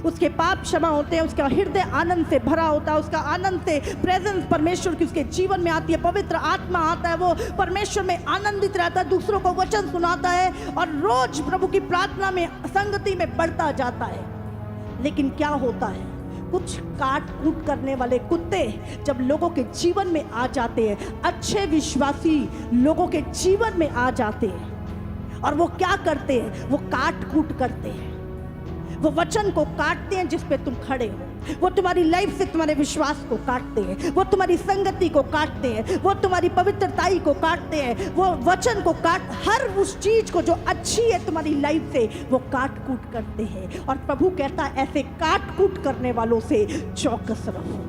उसके पाप क्षमा होते हैं, उसका हृदय आनंद से भरा होता है, उसका आनंद से प्रेजेंस परमेश्वर की उसके जीवन में आती है, पवित्र आत्मा आता है, वो परमेश्वर में आनंदित रहता है, दूसरों को वचन सुनाता है और रोज प्रभु की प्रार्थना में, संगति में बढ़ता जाता है। लेकिन क्या होता है, कुछ काट कूट करने वाले कुत्ते जब लोगों के जीवन में आ जाते हैं, अच्छे विश्वासी लोगों के जीवन में आ जाते हैं, और वो क्या करते हैं? वो काट कूट करते हैं, वो वचन को काटते हैं जिस पे तुम खड़े हो, वो तुम्हारी लाइफ से तुम्हारे विश्वास को काटते हैं, वो तुम्हारी संगति को काटते हैं, वो तुम्हारी पवित्रताई को काटते हैं, वो वचन को हर उस चीज को जो अच्छी है तुम्हारी लाइफ से वो काट कूट करते हैं। और प्रभु कहता है ऐसे काट कूट करने वालों से चौकस रहो।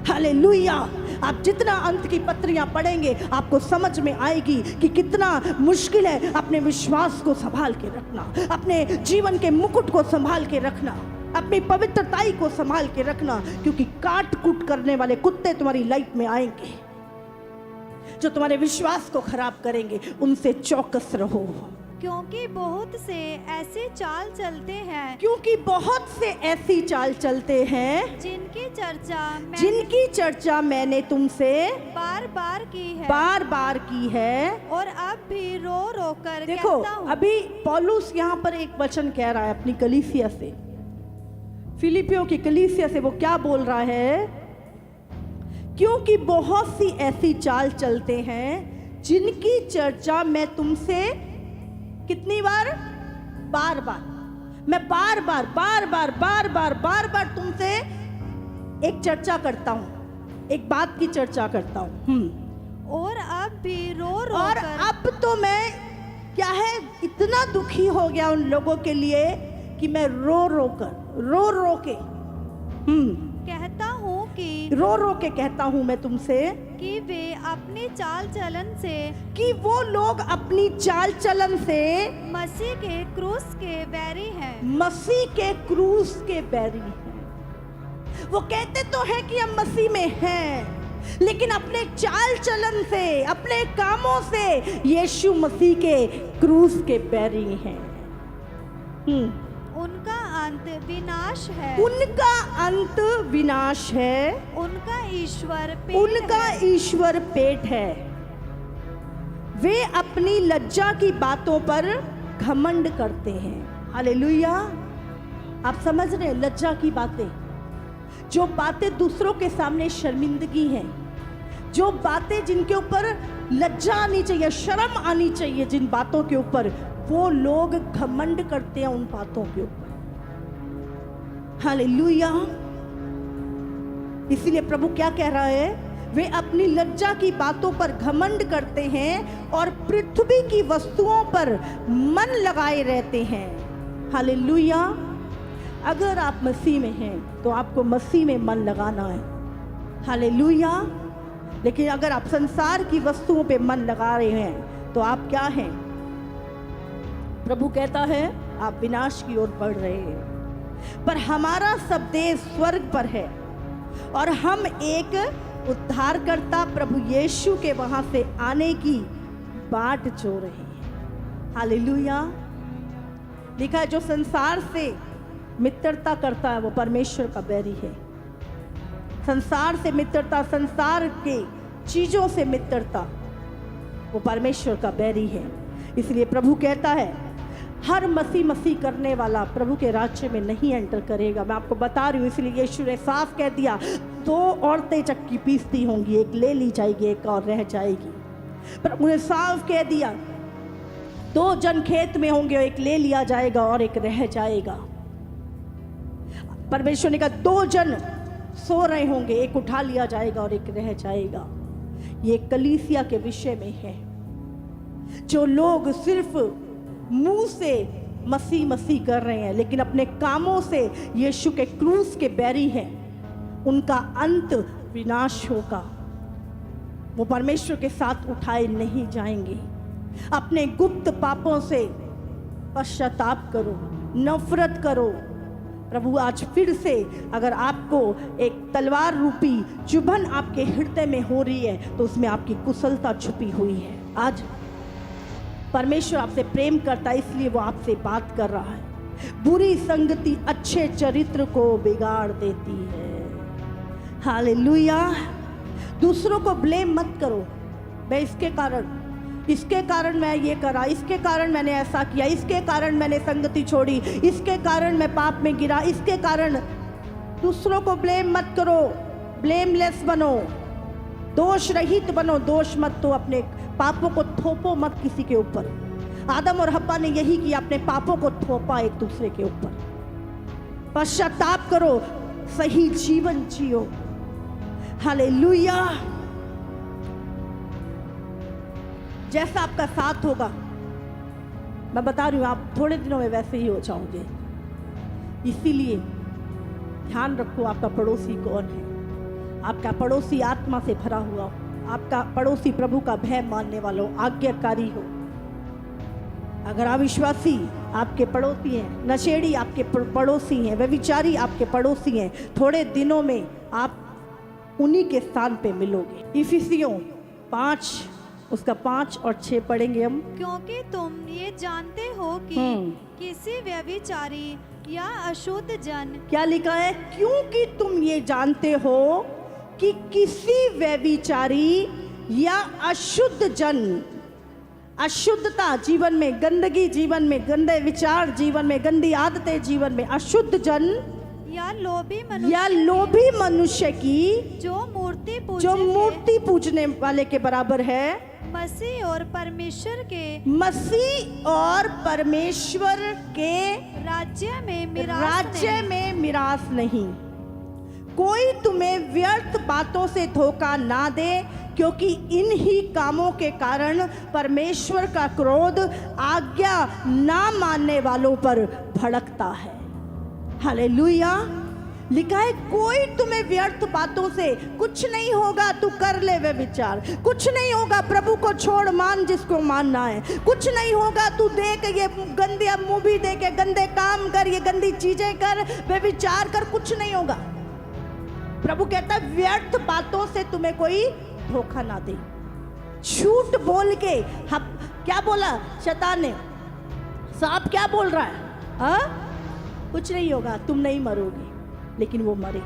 हालेलुया। आप जितना अंत की पत्रियां पढ़ेंगे आपको समझ में आएगी कि कितना मुश्किल है अपने विश्वास को संभाल के रखना, अपने जीवन के मुकुट को संभाल के रखना, अपनी पवित्रताई को संभाल के रखना, क्योंकि काट कूट करने वाले कुत्ते तुम्हारी लाइफ में आएंगे जो तुम्हारे विश्वास को खराब करेंगे। उनसे चौकस रहो, क्योंकि बहुत से ऐसी चाल चलते हैं जिनकी चर्चा मैंने तुमसे बार बार की है और अब भी रो रो कर देखो। कहता हूं। अभी पौलुस यहाँ पर एक वचन कह रहा है अपनी कलीसिया से, फिलिपियों की कलीसिया से। वो क्या बोल रहा है? क्योंकि बहुत सी ऐसी चाल चलते हैं जिनकी चर्चा मैं तुमसे कितनी बार, बार बार, मैं बार बार तुमसे एक चर्चा करता हूं, एक बात की चर्चा करता हूं। और अब भी रो रो और कर अब तो मैं क्या है, इतना दुखी हो गया उन लोगों के लिए कि मैं रो रो के कहता हूँ कि कहता हूं मैं तुमसे कि वे अपनी चाल चलन से, कि वो लोग अपनी चाल चलन से मसीह के क्रूस के बैरी हैं। मसीह के क्रूस के बैरी हैं। वो कहते तो हैं कि हम मसीह में हैं, लेकिन अपने चाल चलन से, अपने कामों से यीशु मसीह के क्रूस के बैरी हैं। उनका अंत विनाश है, उनका अंत विनाश है, उनका ईश्वर पेट है। वे अपनी लज्जा की बातों पर घमंड करते हैं। हालेलुया। आप समझ रहे हैं, लज्जा की बातें, जो बातें दूसरों के सामने शर्मिंदगी हैं, जो बातें जिनके ऊपर लज्जा आनी चाहिए, शर्म आनी चाहिए, जिन बातों के ऊपर वो लोग घमंड करते हैं, उन बातों के ऊपर। हालेलुया। इसीलिए प्रभु क्या कह रहा है, वे अपनी लज्जा की बातों पर घमंड करते हैं और पृथ्वी की वस्तुओं पर मन लगाए रहते हैं। हालेलुया। अगर आप मसीह में हैं तो आपको मसीह में मन लगाना है। हालेलुया। लेकिन अगर आप संसार की वस्तुओं पे मन लगा रहे हैं तो आप क्या हैं? प्रभु कहता है आप विनाश की ओर बढ़ रहे हैं। पर हमारा सब देश स्वर्ग पर है और हम एक उद्धारकर्ता प्रभु यीशु के वहां से आने की बाट जो रहे हैं। हालेलुया। लिखा है जो संसार से मित्रता करता है वो परमेश्वर का बैरी है। संसार से मित्रता, संसार के चीजों से मित्रता, वो परमेश्वर का बैरी है। इसलिए प्रभु कहता है हर मसीह करने वाला प्रभु के राज्य में नहीं एंटर करेगा। मैं आपको बता रही हूँ, इसलिए यीशु ने साफ कह दिया, 2 औरतें चक्की पीसती होंगी, एक ले ली जाएगी, एक और रह जाएगी। प्रभु ने साफ कह दिया 2 जन खेत में होंगे, एक ले लिया जाएगा और एक रह जाएगा। परमेश्वर ने कहा 2 जन सो रहे होंगे, एक उठा लिया जाएगा और एक रह जाएगा। ये कलीसिया के विषय में है। जो लोग सिर्फ मुंह से मसीह कर रहे हैं लेकिन अपने कामों से यीशु के क्रूस के बैरी हैं, उनका अंत विनाश होगा। वो परमेश्वर के साथ उठाए नहीं जाएंगे। अपने गुप्त पापों से पश्चाताप करो, नफरत करो। प्रभु आज फिर से अगर आपको एक तलवार रूपी चुभन आपके हृदय में हो रही है तो उसमें आपकी कुशलता छुपी हुई है। आज परमेश्वर आपसे प्रेम करता है, इसलिए वो आपसे बात कर रहा है। बुरी संगति अच्छे चरित्र को बिगाड़ देती है। हालेलुया। दूसरों को ब्लेम मत करो, मैं इसके कारण मैं ये करा, इसके कारण मैंने ऐसा किया, इसके कारण मैंने संगति छोड़ी, इसके कारण मैं पाप में गिरा, इसके कारण। दूसरों को ब्लेम मत करो, ब्लेमलेस बनो, दोष रहित बनो। दोष मत तो अपने पापों को थोपो मत किसी के ऊपर। आदम और हव्वा ने यही किया, अपने पापों को थोपा एक दूसरे के ऊपर। पश्चाताप करो, सही जीवन जियो। हालेलुया। जैसा आपका साथ होगा, मैं बता रही हूं, आप थोड़े दिनों में वैसे ही हो जाओगे। इसीलिए ध्यान रखो आपका पड़ोसी कौन है। आपका पड़ोसी आत्मा से भरा हुआ हो, आपका पड़ोसी प्रभु का भय मानने वाला हो, आज्ञाकारी हो। अगर अविश्वासी आपके पड़ोसी हैं, नशेड़ी आपके पड़ोसी हैं, व्यभिचारी आपके पड़ोसी हैं, थोड़े दिनों में आप उन्हीं के स्थान पे मिलोगे। इफिसियों 5 उसका 5 और 6 पढ़ेंगे हम। क्योंकि तुम ये जानते हो कि किसी व्यभिचारी या अशुद्ध जन, क्या लिखा है? क्योंकि तुम ये जानते हो कि किसी व्यभिचारी या अशुद्ध जन, अशुद्धता जीवन में, गंदगी जीवन में, गंदे विचार जीवन में, गंदी आदतें जीवन में, अशुद्ध जन या लोभी मनुष्य की जो मूर्ति जो मूर्ति पूजने वाले के बराबर है, मसीह और परमेश्वर के मसीह और परमेश्वर के राज्य में मिरास नहीं। कोई तुम्हें व्यर्थ बातों से धोखा ना दे, क्योंकि इन्हीं कामों के कारण परमेश्वर का क्रोध आज्ञा ना मानने वालों पर भड़कता है। हालेलुया। लिखा है कोई तुम्हें व्यर्थ बातों से, कुछ नहीं होगा तू कर ले वे विचार, कुछ नहीं होगा प्रभु को छोड़ मान जिसको मानना है, कुछ नहीं होगा तू देख ये गंदी मूवी देख, गंदे काम कर, ये गंदी चीजें कर, वे विचार कर, कुछ नहीं होगा। प्रभु कहता है व्यर्थ बातों से तुम्हें कोई धोखा ना दे। झूठ बोल के क्या बोला शैतान ने, सांप क्या बोल रहा है, हाँ कुछ नहीं होगा, तुम नहीं मरोगे, लेकिन वो मरे।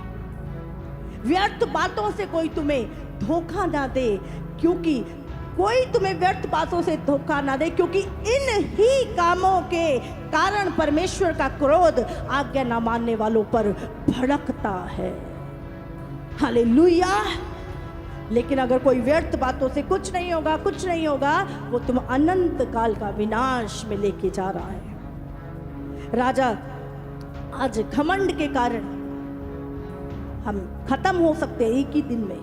व्यर्थ बातों से कोई तुम्हें धोखा ना दे, क्योंकि कोई तुम्हें व्यर्थ बातों से धोखा ना दे, क्योंकि इन ही कामों के कारण परमेश्वर का क्रोध आज्ञा ना मानने वालों पर भड़कता है। हालेलुया। लेकिन अगर कोई व्यर्थ बातों से कुछ नहीं होगा, कुछ नहीं होगा, वो तुम अनंत काल का विनाश में लेके जा रहा है। राजा आज घमंड के कारण हम खत्म हो सकते हैं एक ही दिन में।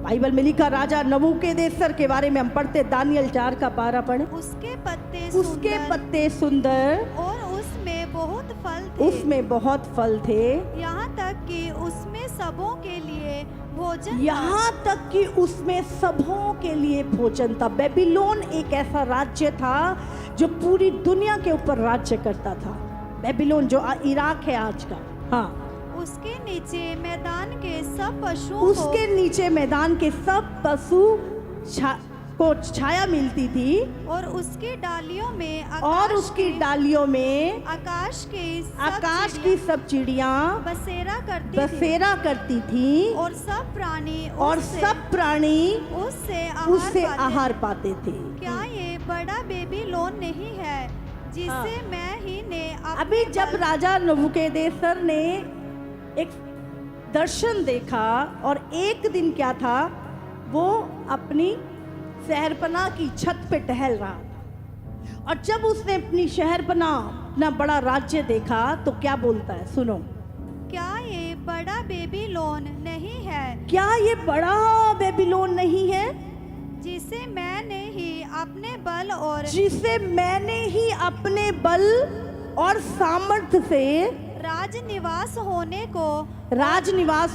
बाइबल में लिखा राजा नबूकदनेस्सर के बारे में हम पढ़ते, दानियल 4:12 पढ़े। उसके पत्ते सुंदर और उसमें बहुत फल थे, उसमें बहुत फल थे, यहाँ तक कि उसमें सबों के लिए भोजन, यहाँ तक कि उसमें सबों के लिए भोजन था। बेबीलोन एक ऐसा राज्य था जो पूरी दुनिया के ऊपर राज्य करता था। बेबीलोन जो इराक है आज का, हाँ, उसके नीचे मैदान के सब पशुओं को छाया मिलती थी, और उसकी डालियों में आकाश की सब चिड़ियां बसेरा करती थी, और सब प्राणी उससे आहार पाते थे। क्या ये बड़ा बेबीलोन नहीं है जिसे मैं ही ने अभी जब राजा नबूकदनेस्सर ने एक दर्शन देखा, और एक दिन क्या था, वो अपनी शहरपनाह की छत पे टहल रहा था, और जब उसने अपनी शहरपनाह, अपना बड़ा राज्य देखा, तो क्या बोलता है, सुनो। क्या ये बड़ा बेबीलोन नहीं है? क्या ये बड़ा बेबीलोन नहीं है जिसे मैंने ही अपने बल और सामर्थ्य से राजनिवास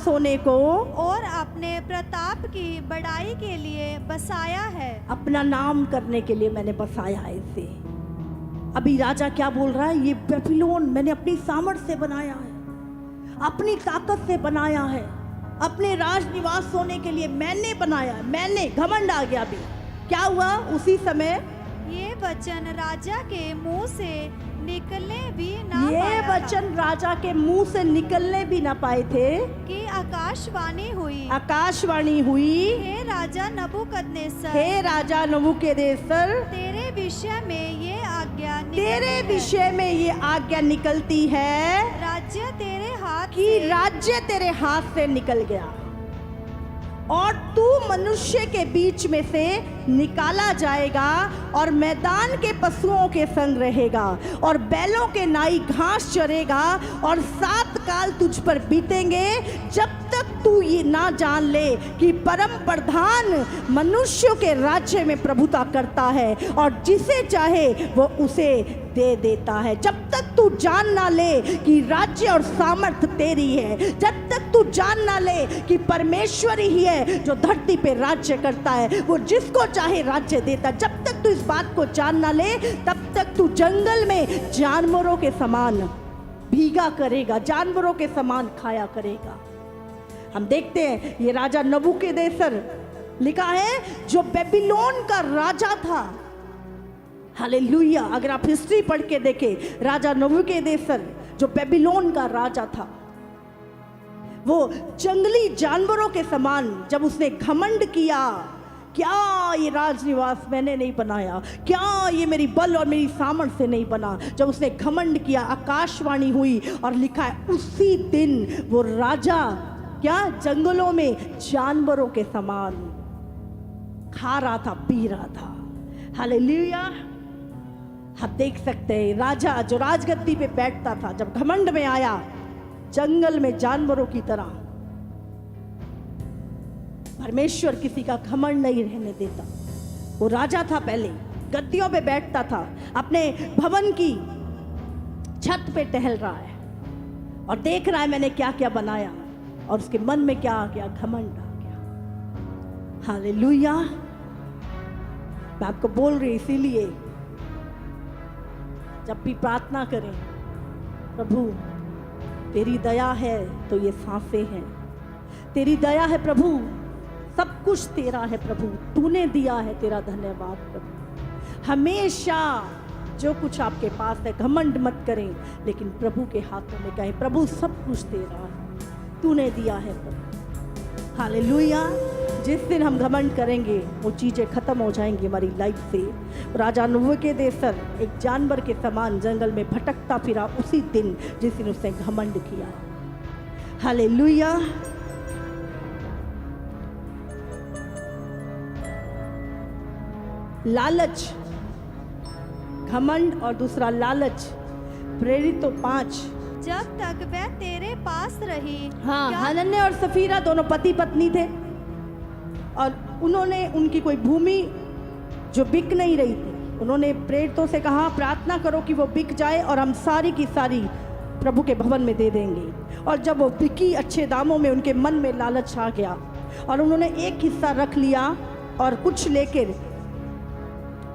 होने को और अपने प्रताप की बड़ाई के लिए बसाया है। अपना नाम करने के लिए मैंने बसाया है इसे। अभी राजा क्या बोल रहा है, ये बेबीलोन मैंने अपनी सामर्थ्य से बनाया है, अपनी ताकत से बनाया है, अपने राजनिवास होने के लिए मैंने बनाया है। मैंने, घमंड आ गया। अभी क्या हुआ, उसी समय ये वचन राजा के मुंह से निकलने भी ना पाए थे कि आकाशवाणी हुई, हे राजा नबूकदनेस्सर, तेरे विषय में ये आज्ञा निकलती है, राज्य तेरे हाथ से निकल गया, और तू मनुष्य के बीच में से निकाला जाएगा, और मैदान के पशुओं के संग रहेगा, और बैलों के नाई घास चरेगा, और 7 काल तुझ पर बीतेंगे, जब तक तू ये ना जान ले कि परम प्रधान मनुष्यों के राज्य में प्रभुता करता है, और जिसे चाहे वो उसे दे देता है। जब तक तू जान ना ले कि राज्य और सामर्थ्य तेरी है, जब तक तू जान ना ले कि परमेश्वर ही है जो धरती पे राज्य करता है, वो जिसको चाहे राज्य देता, जब तक तू इस बात को जान ना ले, तब तक तू जंगल में जानवरों के समान भीगा करेगा, जानवरों के समान खाया करेगा। हम देखते हैं ये राजा नबूकदनेस्सर लिखा है जो बेबीलोन का राजा था। हालेलुया। अगर आप हिस्ट्री पढ़ के देखें, राजा नबूकदनेस्सर जो बेबीलोन का राजा था, वो जंगली जानवरों के समान, जब उसने घमंड किया, क्या ये राजनिवास मैंने नहीं बनाया, क्या ये मेरी बल और मेरी सामर्थ्य से नहीं बना, जब उसने घमंड किया, आकाशवाणी हुई, और लिखा है उसी दिन वो राजा क्या? जंगलों में जानवरों के समान खा रहा था, पी रहा था। हालेलुया। आप देख सकते हैं राजा जो राजगद्दी पे बैठता था, जब घमंड में आया, जंगल में जानवरों की तरह। परमेश्वर किसी का घमंड नहीं रहने देता। वो राजा था, पहले गद्दियों पे बैठता था, अपने भवन की छत पे टहल रहा है और देख रहा है मैंने क्या क्या बनाया, और उसके मन में क्या आ गया? घमंड आ गया। हालेलुया। मैं आपको बोल रही, इसीलिए जब भी प्रार्थना करें, प्रभु तेरी दया है तो ये सांसें हैं, तेरी दया है प्रभु, सब कुछ तेरा है प्रभु, तूने दिया है, तेरा धन्यवाद प्रभु। हमेशा जो कुछ आपके पास है घमंड मत करें, लेकिन प्रभु के हाथों में कहें, प्रभु सब कुछ तेरा है, तूने दिया है प्रभु। हालेलुया। जिस दिन हम घमंड करेंगे वो चीज़ें खत्म हो जाएंगी हमारी लाइफ से। राजा नबूकदनेस्सर एक जानवर के समान जंगल में भटकता फिरा उसी दिन जिस दिन उसने घमंड किया। हालेलुया। लालच, घमंड और दूसरा लालच। प्रेरितों 5। जब तक वह तेरे पास रही। हाँ, क्या- हनन्याह और सफीरा दोनों पति पत्नी थे, और उन्होंने उनकी कोई भूमि जो बिक नहीं रही थी, उन्होंने प्रेरितों से कहा प्रार्थना करो कि वो बिक जाए और हम सारी की सारी प्रभु के भवन में दे देंगे। और जब वो बिकी अच्छे दामों में, उनके मन में लालच आ गया और उन्होंने एक हिस्सा रख लिया और कुछ लेकर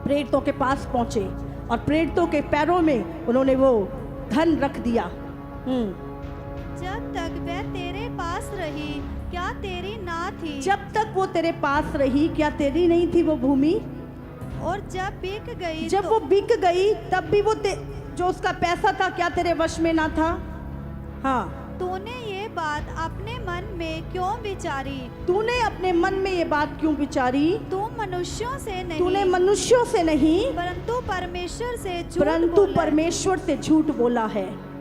प्रेरितों के पास पहुंचे और प्रेरितों के पैरों में उन्होंने वो धन रख दिया। जब तक वह तेरे पास रही, क्या तेरी ना थी? जब तक वो तेरे पास रही, क्या तेरी नहीं थी वो भूमि? और जब बिक गई जब वो बिक गई तब भी वो जो उसका पैसा था, क्या तेरे वश में ना था? हाँ, तूने ये बात अपने मन में क्यों विचारी? तूने अपने मन में ये बात क्यों विचारी? तू मनुष्यों से नहीं, तूने मनुष्यों से नहीं, परंतु परमेश्वर से झूठ परंतु बोला। परमेश्वर से झूठ बोला है।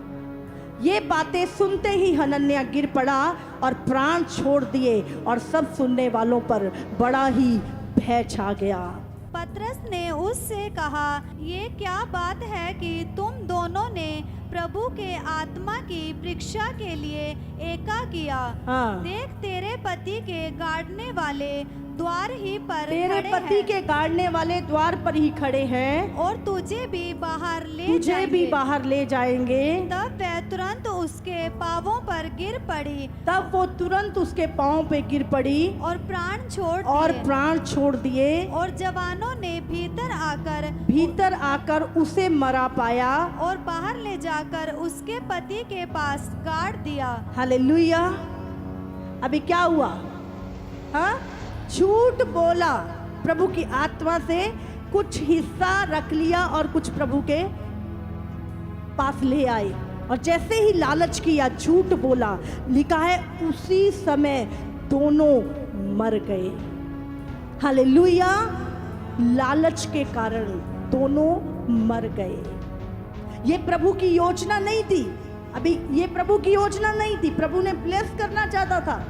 ये बातें सुनते ही हनन्याह गिर पड़ा और प्राण छोड़ दिए, और सब सुनने वालों पर बड़ा ही भय छा गया। पतरस ने उससे कहा, ये क्या बात है कि तुम दोनों ने प्रभु के आत्मा की परीक्षा के लिए एका किया। हाँ। देख, तेरे पति के गाड़ने वाले द्वार ही पर तेरे खड़े पति हैं, के गाड़ने वाले द्वार पर ही खड़े हैं, और तुझे भी बाहर ले तुझे जाएंगे। भी बाहर ले जाएंगे। तब वह तुरंत उसके पांवों पर गिर पड़ी तब वो तुरंत उसके पांव पे गिर पड़ी और प्राण छोड़ और दिए। प्राण छोड़ दिए। और जवानों ने भीतर आकर उसे मरा पाया। और बाहर ले जाकर उसके पति के पास गाड़ दिया। हालेलुया। अभी क्या हुआ? हाँ, झूठ बोला, प्रभु की आत्मा से कुछ हिस्सा रख लिया और कुछ प्रभु के पास ले आए, और जैसे ही लालच किया, झूठ बोला, लिखा है उसी समय दोनों मर गए। हालेलुया। लालच के कारण दोनों मर गए। ये प्रभु की योजना नहीं थी। अभी ये प्रभु की योजना नहीं थी, प्रभु ने ब्लेस करना चाहता था,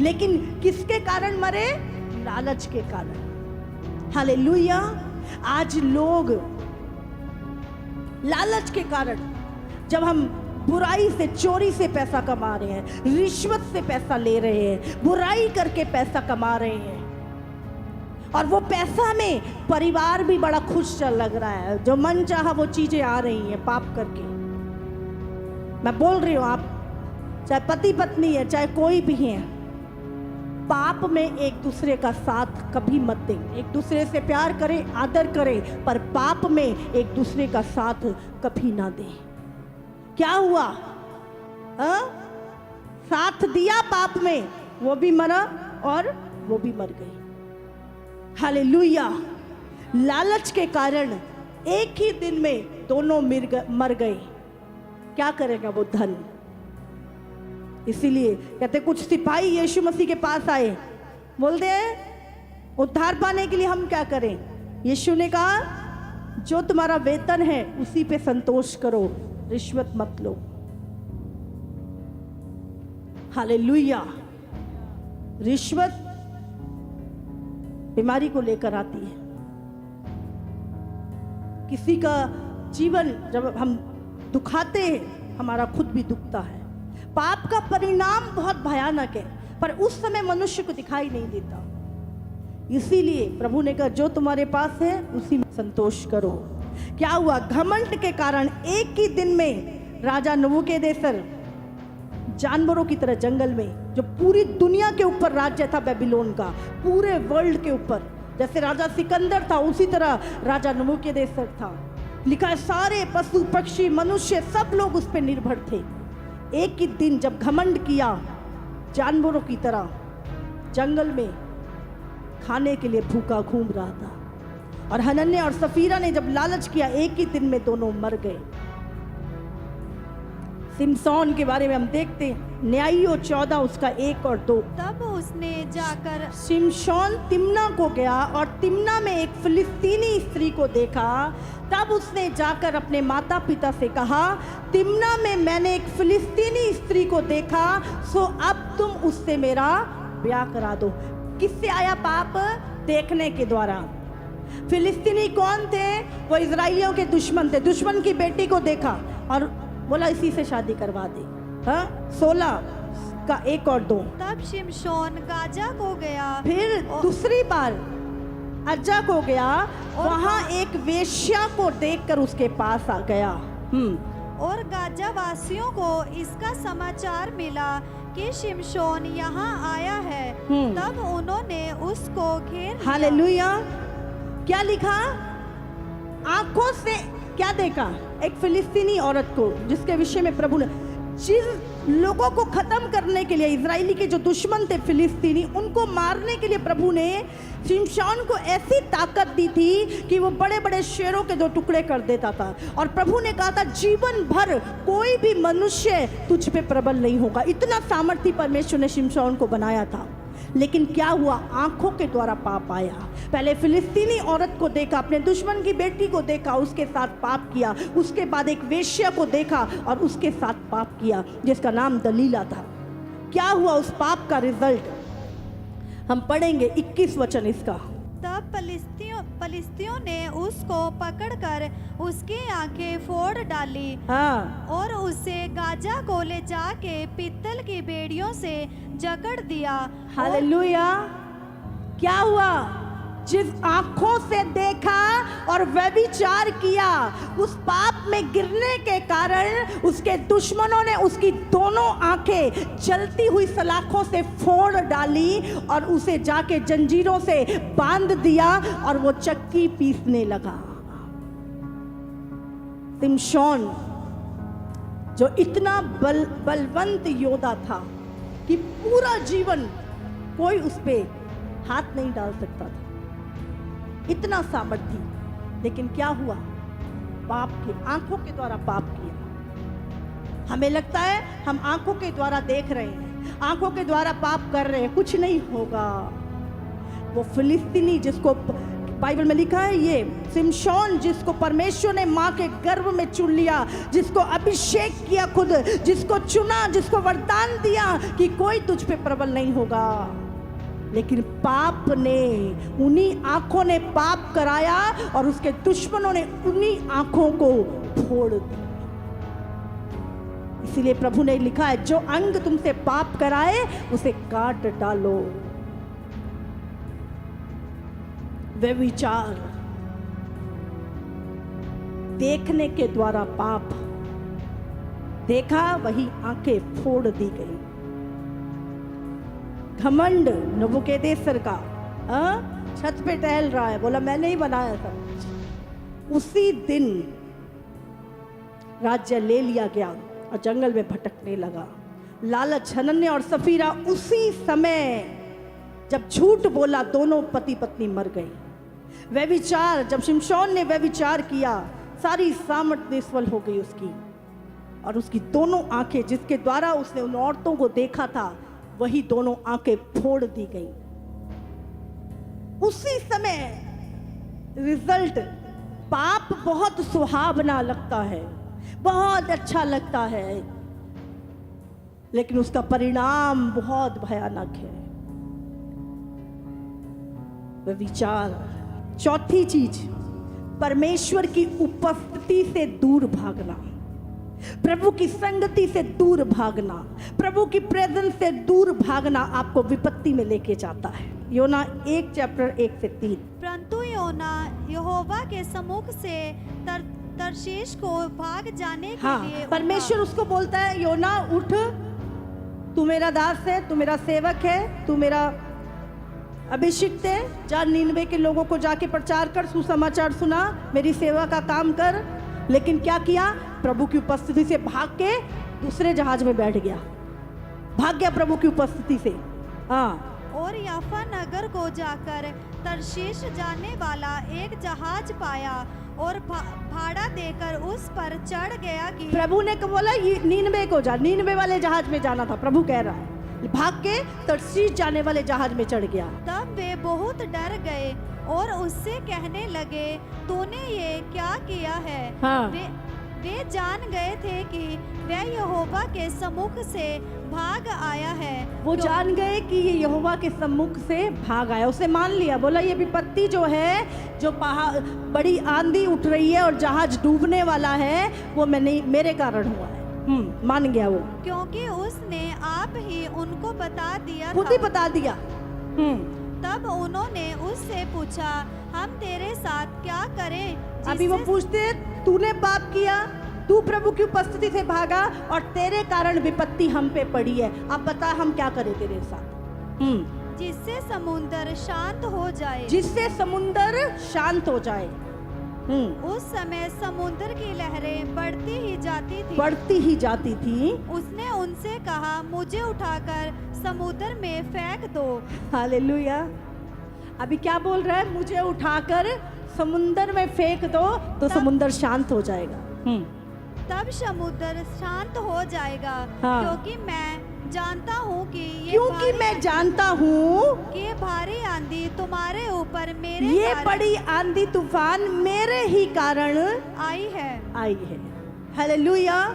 लेकिन किसके कारण मरे? लालच के कारण। हालेलुया। आज लोग लालच के कारण, जब हम बुराई से, चोरी से पैसा कमा रहे हैं, रिश्वत से पैसा ले रहे हैं, बुराई करके पैसा कमा रहे हैं, और वो पैसा में परिवार भी बड़ा खुश चल लग रहा है, जो मन चाहा वो चीजें आ रही हैं पाप करके। मैं बोल रही हूँ, आप चाहे पति पत्नी है, चाहे कोई भी है, पाप में एक दूसरे का साथ कभी मत दें। एक दूसरे से प्यार करें, आदर करें, पर पाप में एक दूसरे का साथ कभी ना दें। क्या हुआ? साथ दिया पाप में, वो भी मरा और वो भी मर गई। हालेलुया। लालच के कारण एक ही दिन में दोनों मर गए। क्या करेगा वो धन? इसीलिए कहते कुछ सिपाही यीशु मसीह के पास आए, बोलते हैं उद्धार पाने के लिए हम क्या करें? यीशु ने कहा जो तुम्हारा वेतन है उसी पे संतोष करो, रिश्वत मत लो। हालेलुया। रिश्वत बीमारी को लेकर आती है। किसी का जीवन जब हम दुखाते हैं, हमारा खुद भी दुखता है। पाप का परिणाम बहुत भयानक है, पर उस समय मनुष्य को दिखाई नहीं देता। इसीलिए प्रभु ने कहा जो तुम्हारे पास है उसी में संतोष करो। क्या हुआ? घमंड के कारण एक ही दिन में राजा नबूकदनेस्सर जानवरों की तरह जंगल में, जो पूरी दुनिया के ऊपर राज्य था बेबीलोन का, पूरे वर्ल्ड के ऊपर, जैसे राजा सिकंदर था उसी तरह राजा नबूकदनेस्सर था। लिखा है सारे पशु पक्षी मनुष्य सब लोग उस पर निर्भर थे। एक ही दिन जब घमंड किया, जानवरों की तरह जंगल में खाने के लिए भूखा घूम रहा था, और हनन्याह और सफीरा ने जब लालच किया, एक ही दिन में दोनों मर गए। सिमसोन के बारे में हम देखते हैं, न्यायियों 14 उसका 1 और 2। तब उसने जाकर शिमशोन तिम्ना को गया और तिम्ना में एक फिलिस्तीनी स्त्री को देखा। तब उसने जाकर अपने माता पिता से कहा, तिम्ना में मैंने एक फिलिस्तीनी स्त्री को देखा, सो अब तुम उससे मेरा ब्याह करा दो। किससे आया पाप? देखने के द्वारा। फिलिस्तीनी कौन थे? वो इजराइलियों के दुश्मन थे। दुश्मन की बेटी को देखा और बोला इसी से शादी करवा दे। 16 का 1 और 2। तब शिमशोन गाजा को गया, फिर दूसरी बार अज्जा को गया, वहां एक वेश्या को देखकर उसके पास आ गया। और गाजा वासियों को इसका समाचार मिला कि शिमशोन यहाँ आया है। तब उन्होंने उसको घेर लिया। हालेलुया। क्या लिखा? आंखों से क्या देखा? एक फिलिस्तीनी औरत को, जिसके विषय में प्रभु ने, जिन लोगों को खत्म करने के लिए, इजराइली के जो दुश्मन थे फिलिस्तीनी, उनको मारने के लिए प्रभु ने शिमशोन को ऐसी ताकत दी थी कि वो बड़े बड़े शेरों के 2 टुकड़े कर देता था। और प्रभु ने कहा था जीवन भर कोई भी मनुष्य तुझ पे प्रबल नहीं होगा। इतना सामर्थ्य परमेश्वर ने शिमशोन को बनाया था। लेकिन क्या हुआ? आंखों के द्वारा पाप आया। पहले फिलिस्तीनी औरत को देखा, अपने दुश्मन की बेटी को देखा, उसके साथ पाप किया। उसके बाद एक वेश्या को देखा और उसके साथ पाप किया, जिसका नाम दलीला था। क्या हुआ उस पाप का रिजल्ट? हम पढ़ेंगे 21 वचन इसका। तब पलिस्तियों ने उसको पकड़कर उसकी आंखें फोड़ डाली। और उसे गाजा को ले जाके पित्तल की बेड़ियों से जकड़ दिया। हालेलुया। क्या हुआ? जिस आंखों से देखा और व्यभिचार किया, उस पाप में गिरने के कारण उसके दुश्मनों ने उसकी दोनों आंखें जलती हुई सलाखों से फोड़ डाली और उसे जाके जंजीरों से बांध दिया और वो चक्की पीसने लगा। शिमशोन जो इतना बलवंत योद्धा था कि पूरा जीवन कोई उस पे हाथ नहीं डाल सकता था, इतना सामर्थ्य। लेकिन क्या हुआ? पाप के, आंखों के द्वारा पाप किया। हमें लगता है हम आंखों के द्वारा देख रहे हैं, आंखों के द्वारा पाप कर रहे हैं, कुछ नहीं होगा। वो फिलिस्तीनी जिसको बाइबल में लिखा है, ये शिमशोन जिसको परमेश्वर ने माँ के गर्भ में चुन लिया, जिसको अभिषेक किया खुद, जिसको चुना, जिसको वरदान दिया कि कोई तुझ पे प्रबल नहीं होगा। लेकिन पाप ने, उन्हीं आंखों ने पाप कराया और उसके दुश्मनों ने उन्हीं आंखों को फोड़ दिया। इसीलिए प्रभु ने लिखा है, जो अंग तुमसे पाप कराए उसे काट डालो। व्यभिचार, देखने के द्वारा पाप, देखा वही आंखें फोड़ दी गई। घमंड नबूकदनेस्सर का, छत पे टहल रहा है, बोला मैंने ही बनाया सब। उसी दिन राज्य ले लिया गया और जंगल में भटकने लगा। लालच, हनन्याह और सफीरा उसी समय जब झूठ बोला, दोनों पति पत्नी मर गई। व्यभिचार, जब शिमशोन ने व्यभिचार किया, सारी सामर्थ निष्फल हो गई उसकी, और उसकी दोनों आंखें जिसके द्वारा उसने उन औरतों को देखा था, वही दोनों आंखें फोड़ दी गई। उसी समय रिजल्ट। पाप बहुत सुहावना लगता है, बहुत अच्छा लगता है, लेकिन उसका परिणाम बहुत भयानक है, वह विचार। चौथी चीज, परमेश्वर की उपस्थिति से दूर भागना, प्रभु की संगति से दूर भागना, प्रभु की प्रेजेंस से दूर भागना आपको विपत्ति में लेके जाता है। योना 1:1-3। परंतु योना यहोवा के सम्मुख से तरशीश को भाग जाने के लिए उठा। परमेश्वर उसको बोलता है, योना उठ, तू मेरा दास है, तू मेरा सेवक है, तू मेरा अभिषिक्त है, जा नीनवे के लोगों को जाके प्रचार कर, सुसमाचार सुना, मेरी सेवा का काम कर। लेकिन क्या किया? प्रभु की उपस्थिति से भाग के दूसरे जहाज में बैठ गया, भाग गया प्रभु की उपस्थिति से। हाँ, और याफा नगर को जाकर तरशीश जाने वाला एक जहाज पाया और भाड़ा देकर उस पर चढ़ गया कि प्रभु ने बोला ये नीनवे को जा, नीनवे वाले जहाज में जाना था। प्रभु कह रहा है, भाग के तरशीश जाने वाले जहाज में चढ़ गया। तब वे बहुत डर गए और उससे कहने लगे, तूने ये क्या किया है? हाँ। वे जान गए थे कि वह यहोवा के सम्मुख से भाग आया है। वो जान गए कि ये यहोवा के सम्मुख से भाग आया, उसे मान लिया। बोला ये विपत्ति जो है, जो पहाड़ बड़ी आंधी उठ रही है और जहाज डूबने वाला है, वो मेरे कारण हुआ है। मान गया वो, क्योंकि उसने आप ही उनको बता दिया, खुद ही बता दिया। तब उन्होंने उससे पूछा, हम तेरे साथ क्या करें? अभी वो पूछते, तूने पाप किया, तू प्रभु की उपस्थिति से भागा और तेरे कारण विपत्ति हम पे पड़ी है, अब बता हम क्या करें तेरे साथ? जिससे समुद्र शांत हो जाए। जिससे समुद्र शांत हो जाए। उस समय समुद्र की लहरें बढ़ती ही जाती थी, बढ़ती ही जाती थी। उसने उनसे कहा, मुझे उठाकर समुद्र में फेंक दो। हालेलुया। अभी क्या बोल रहा है? मुझे उठाकर समुद्र में फेंक दो तो समुद्र शांत हो जाएगा। तब समुद्र शांत हो जाएगा। हाँ। क्योंकि मैं जानता हूँ कि मैं जानता हूँ कि भारी आंधी तुम्हारे ऊपर मेरे ये बड़ी आंधी तूफान मेरे ही कारण आई है। हालेलुया।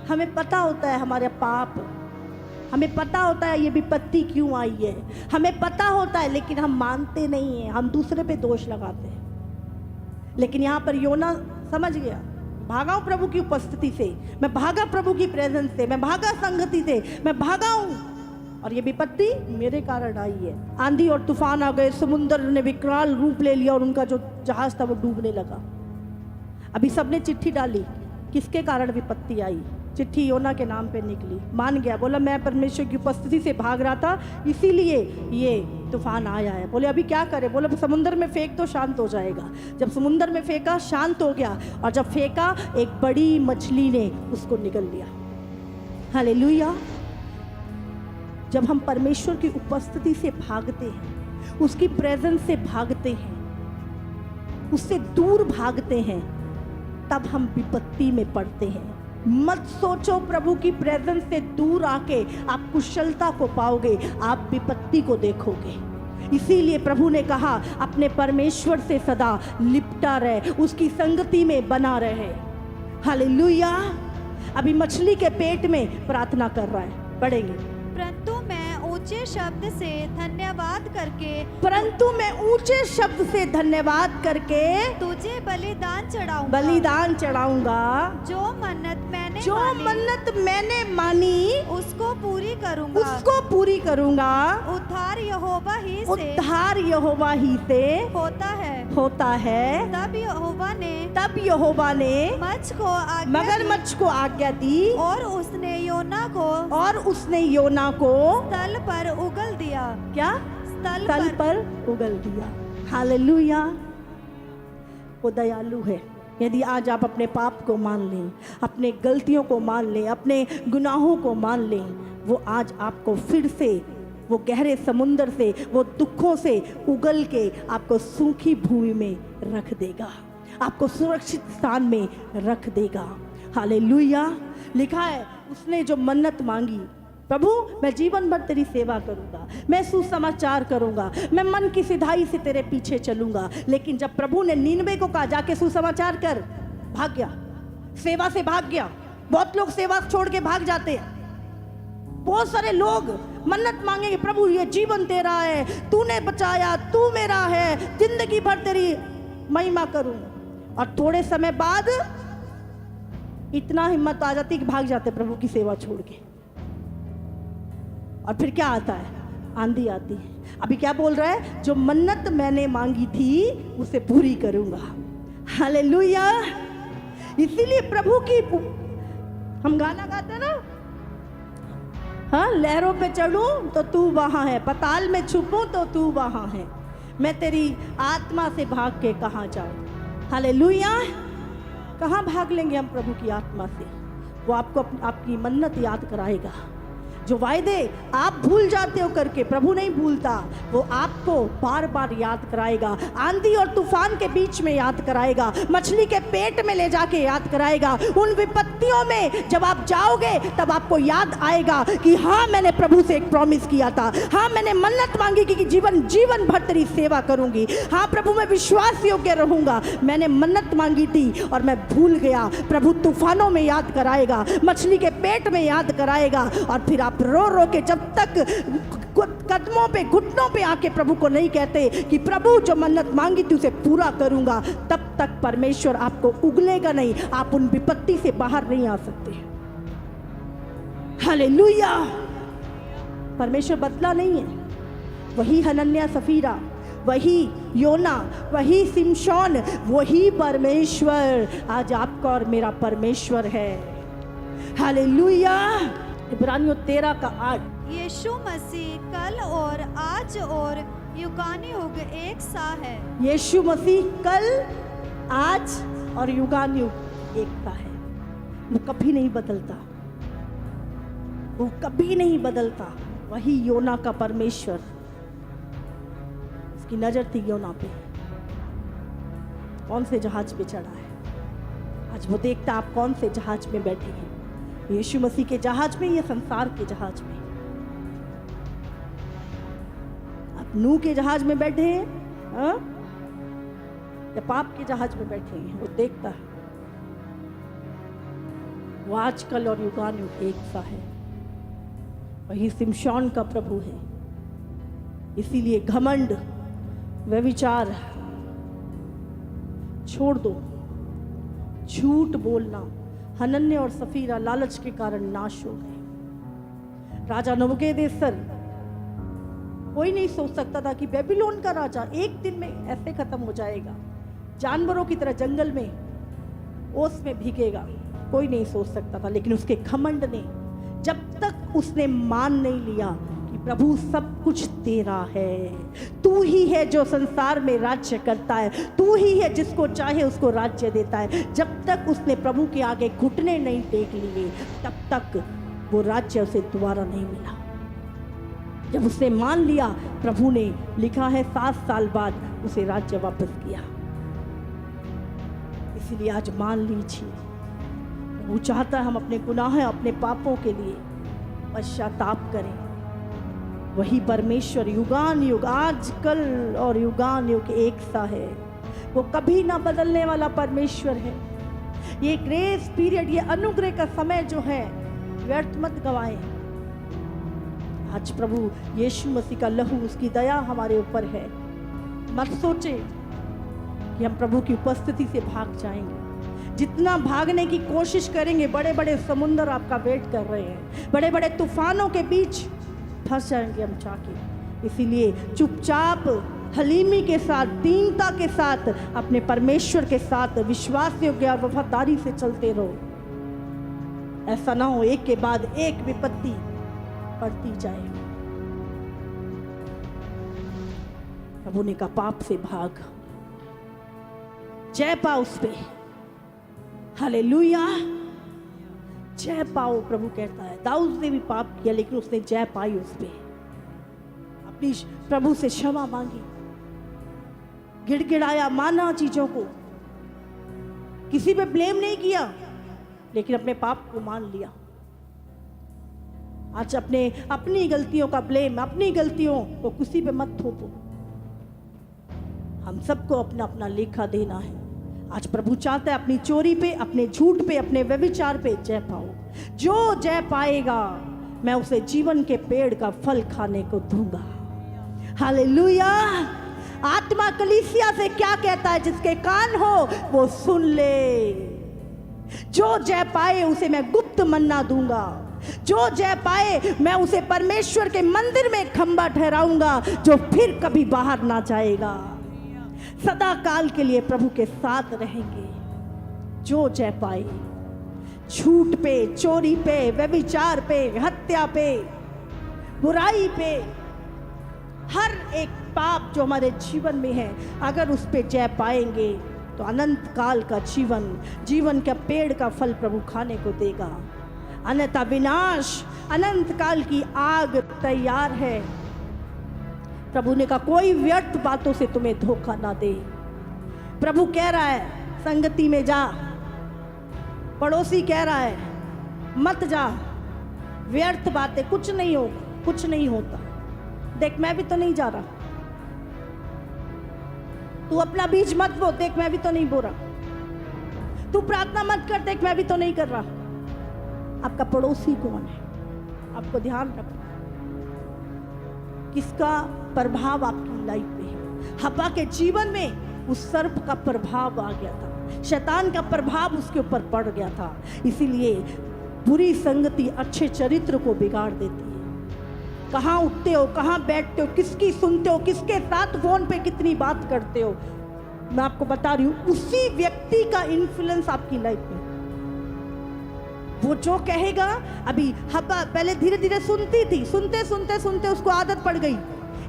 हमें पता होता है हमारे पाप, हमें पता होता है ये विपत्ति क्यों आई है, हमें पता होता है, लेकिन हम मानते नहीं हैं, हम दूसरे पे दोष लगाते हैं। लेकिन यहाँ पर योना समझ गया, भागा हूं प्रभु की उपस्थिति से, मैं भागा प्रभु की प्रेजेंस से, मैं भागा संगति से, मैं भागा हूं और ये विपत्ति मेरे कारण आई है। आंधी और तूफान आ गए, समुद्र ने विकराल रूप ले लिया और उनका जो जहाज था वो डूबने लगा। अभी सबने चिट्ठी डाली, किसके कारण विपत्ति आई? चिट्ठी योना के नाम पे निकली। मान गया, बोला मैं परमेश्वर की उपस्थिति से भाग रहा था, इसीलिए ये तूफान आया है। बोले अभी क्या करें? बोले समुद्र में फेंक तो शांत हो जाएगा। जब समुद्र में फेंका शांत हो गया, और जब फेंका एक बड़ी मछली ने उसको निगल लिया। हालेलुया। जब हम परमेश्वर की उपस्थिति से भागते हैं, उसकी प्रेजेंस से भागते हैं, उससे दूर भागते हैं, तब हम विपत्ति में पड़ते हैं। मत सोचो प्रभु की प्रेजेंस से दूर आके आप कुशलता को पाओगे, आप विपत्ति को देखोगे। इसीलिए प्रभु ने कहा अपने परमेश्वर से सदा लिपटा रहे, उसकी संगति में बना रहे। हालेलुया। अभी मछली के पेट में प्रार्थना कर रहा है, पढ़ेंगे। परंतु मैं ऊंचे शब्द से धन्यवाद करके, परंतु मैं ऊंचे शब्द से धन्यवाद करके तुझे बलिदान चढ़ाऊंगा, बलिदान चढ़ाऊंगा। जो मन्नत मैंने मानी उसको पूरी करूंगा, उसको पूरी करूंगा। उद्धार यहोवा ही से होता है। तब यहोवा ने मगरमच्छ को आज्ञा दी और उसने योना को स्थल पर उगल दिया। क्या? स्थल पर उगल दिया। हालेलुया। वो दयालु है। यदि आज आप अपने पाप को मान लें, अपने गलतियों को मान लें, अपने गुनाहों को मान लें, वो आज आपको फिर से वो गहरे समुंदर से, वो दुखों से उगल के आपको सूखी भूमि में रख देगा, आपको सुरक्षित स्थान में रख देगा। हालेलुया। लिखा है उसने जो मन्नत मांगी, प्रभु मैं जीवन भर तेरी सेवा करूंगा, मैं सुसमाचार करूंगा, मैं मन की सिधाई से तेरे पीछे चलूंगा। लेकिन जब प्रभु ने नीनवे को कहा जाके सुसमाचार कर, भाग गया, सेवा से भाग गया। बहुत लोग सेवा छोड़ के भाग जाते हैं, बहुत सारे लोग मन्नत मांगेंगे, प्रभु ये जीवन तेरा है, तूने बचाया, तू मेरा है, जिंदगी भर तेरी महिमा करूं। और थोड़े समय बाद इतना हिम्मत आ जाती कि भाग जाते प्रभु की सेवा छोड़ के। और फिर क्या आता है? आंधी आती है। अभी क्या बोल रहा है? जो मन्नत मैंने मांगी थी उसे पूरी करूंगा। हालेलुया। इसीलिए प्रभु की, हम गाना गाते हैं ना, हाँ, लहरों पे चढ़ूं तो तू वहां है, पताल में छुपूं तो तू वहां है, मैं तेरी आत्मा से भाग के कहाँ जाऊं। हालेलुया। कहाँ भाग लेंगे हम प्रभु की आत्मा से? वो आपको आपकी मन्नत याद कराएगा। जो वायदे आप भूल जाते हो करके, प्रभु नहीं भूलता, वो आपको बार बार याद कराएगा। आंधी और तूफान के बीच में याद कराएगा, मछली के पेट में ले जाके याद कराएगा। उन विपत्तियों में जब आप जाओगे तब आपको याद आएगा कि हाँ, मैंने प्रभु से एक प्रॉमिस किया था, हाँ, मैंने मन्नत मांगी कि जीवन भर तेरी सेवा करूंगी, हाँ प्रभु मैं विश्वास योग्य रहूंगा, मैंने मन्नत मांगी थी और मैं भूल गया। प्रभु तूफानों में याद कराएगा, मछली के पेट में याद कराएगा। और फिर आप रो रो के जब तक कदमों पे, घुटनों पे आके प्रभु को नहीं कहते कि प्रभु जो मन्नत मांगी थी उसे पूरा करूंगा, तब तक परमेश्वर आपको उगलेगा नहीं, आप उन विपत्ति से बाहर नहीं आ सकते। हालेलुया। परमेश्वर बदला नहीं है। वही हनन्या सफीरा, वही योना, वही सिमशोन, वही परमेश्वर आज आपका और मेरा परमेश्वर है। हालेलुया। इब्रानियों 13:8। यीशु मसीह कल और आज और युगानुयुग एक सा है। यीशु मसीह कल, आज और युगानुयुग एक सा है। वो कभी नहीं बदलता, वो कभी नहीं बदलता। वही योना का परमेश्वर, उसकी नजर थी योना पे, कौन से जहाज पे चढ़ा है। आज वो देखता आप कौन से जहाज में बैठे हैं, यीशु मसीह के जहाज में या संसार के जहाज में। आप नूह के जहाज में बैठे हैं या पाप के जहाज में बैठे हैं, वो देखता है। वो आजकल और युगानुयुग एक सा है। वही सिमशोन का प्रभु है। इसीलिए घमंड, व्यभिचार छोड़ दो, झूठ बोलना। हनन्या और सफीरा लालच के कारण नाश हो गए। राजा नबूकदनेस्सर, कोई नहीं सोच सकता था कि बेबीलोन का राजा एक दिन में ऐसे खत्म हो जाएगा, जानवरों की तरह जंगल में ओस में भीगेगा। कोई नहीं सोच सकता था। लेकिन उसके घमंड ने, जब तक उसने मान नहीं लिया कि प्रभु सब कुछ तेरा है, तू ही है जो संसार में राज्य करता है, तू ही है जिसको चाहे उसको राज्य देता है, जब तक उसने प्रभु के आगे घुटने नहीं टेक लिए, तब तक वो राज्य उसे दोबारा नहीं मिला। जब उसने मान लिया, प्रभु ने, लिखा है 7 साल बाद उसे राज्य वापस किया। इसलिए आज मान लीजिए, वो चाहता है हम अपने गुनाह, अपने पापों के लिए पश्चाताप करें। वही परमेश्वर युगान युग, आज कल और युगान युग एक सा है। वो कभी ना बदलने वाला परमेश्वर है। ये ग्रेस पीरियड, ये अनुग्रह का समय जो है, व्यर्थ मत गवाएं। आज प्रभु यीशु मसीह का लहू, उसकी दया हमारे ऊपर है। मत सोचे कि हम प्रभु की उपस्थिति से भाग जाएंगे। जितना भागने की कोशिश करेंगे, बड़े बड़े समुंदर आपका वेट कर रहे हैं, बड़े बड़े तूफानों के बीच फंस जाएंगे हम जाके। इसीलिए चुपचाप, हलीमी के साथ, दीनता के साथ, अपने परमेश्वर के साथ विश्वास योग्य और वफादारी से चलते रहो। ऐसा ना हो एक के बाद एक विपत्ति पड़ती जाए। प्रभु ने कहा पाप से भाग, जय पाओ उस पे। हालेलुया, जय पाओ। प्रभु कहता है, दाऊद ने भी पाप किया लेकिन उसने जय पाई उस पे। अपनी प्रभु से क्षमा मांगी, गिड़गिड़ाया, माना चीजों को, किसी पे ब्लेम नहीं किया लेकिन अपने पाप को मान लिया। आज अपनी गलतियों का ब्लेम, अपनी गलतियों को किसी पे मत थोपो। हम सबको अपना अपना लेखा देना है। आज प्रभु चाहता है अपनी चोरी पे, अपने झूठ पे, अपने व्यभिचार पे जय पाओ। जो जय पाएगा मैं उसे जीवन के पेड़ का फल खाने को दूंगा। हालेलुया। आत्मा कलीसिया से क्या कहता है? जिसके कान हो वो सुन ले। जो जय पाए उसे मैं गुप्त मन्ना दूंगा। जो जय पाए मैं उसे परमेश्वर के मंदिर में खंबा ठहराऊंगा, जो फिर कभी बाहर ना जाएगा, सदा काल के लिए प्रभु के साथ रहेंगे। जो जय पाए, झूठ पे, चोरी पे, व्यभिचार पे, हत्या पे, बुराई पे, हर एक पाप जो हमारे जीवन में है, अगर उस पे जय पाएंगे तो अनंत काल का जीवन का पेड़ का फल प्रभु खाने को देगा। अन्यथा विनाश, अनंत काल की आग तैयार है। प्रभु ने कहा कोई व्यर्थ बातों से तुम्हें धोखा ना दे। प्रभु कह रहा है संगति में जा, पड़ोसी कह रहा है मत जा, व्यर्थ बातें, कुछ नहीं होगा, कुछ नहीं होता। देख मैं भी तो नहीं जा रहा, तू अपना बीज मत बो, देख मैं भी तो नहीं बो रहा। तू प्रार्थना मत कर, देख मैं भी तो नहीं कर रहा। आपका पड़ोसी कौन है? आपको ध्यान रखना किसका प्रभाव आपकी लाइफ में है। हब्बा के जीवन में उस सर्प का प्रभाव आ गया था, शैतान का प्रभाव उसके ऊपर पड़ गया था। इसीलिए बुरी संगति अच्छे चरित्र को बिगाड़ देती है। कहाँ उठते हो, कहाँ बैठते हो, किसकी सुनते हो, किसके साथ फोन पे कितनी बात करते हो, मैं आपको बता रही हूँ उसी व्यक्ति का इन्फ्लुएंस आपकी लाइफ में। वो जो कहेगा, अभी हब्बा पहले धीरे धीरे सुनती थी, सुनते सुनते सुनते उसको आदत पड़ गई।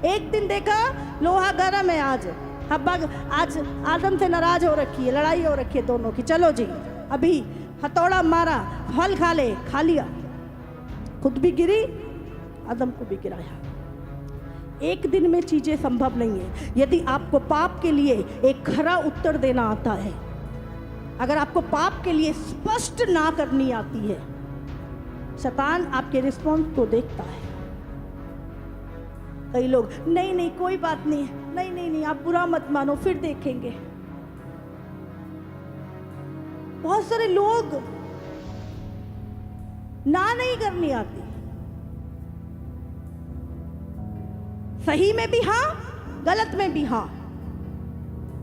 एक दिन देखा लोहा गर्म है, आज हब्बा आज आदम से नाराज हो रखी है, लड़ाई हो रखी है दोनों की, चलो जी अभी हथौड़ा मारा, फल खा ले, खा लिया, खुद भी गिरी, आदम को भी गिराया। एक दिन में चीजें संभव नहीं है। यदि आपको पाप के लिए एक खरा उत्तर देना आता है, अगर आपको पाप के लिए स्पष्ट ना करनी आती है, शैतान आपके रिस्पॉन्स को देखता है। कई लोग नहीं नहीं कोई बात नहीं, नहीं नहीं नहीं आप बुरा मत मानो, फिर देखेंगे। बहुत सारे लोग ना नहीं करनी आती, सही में भी हाँ, गलत में भी हाँ।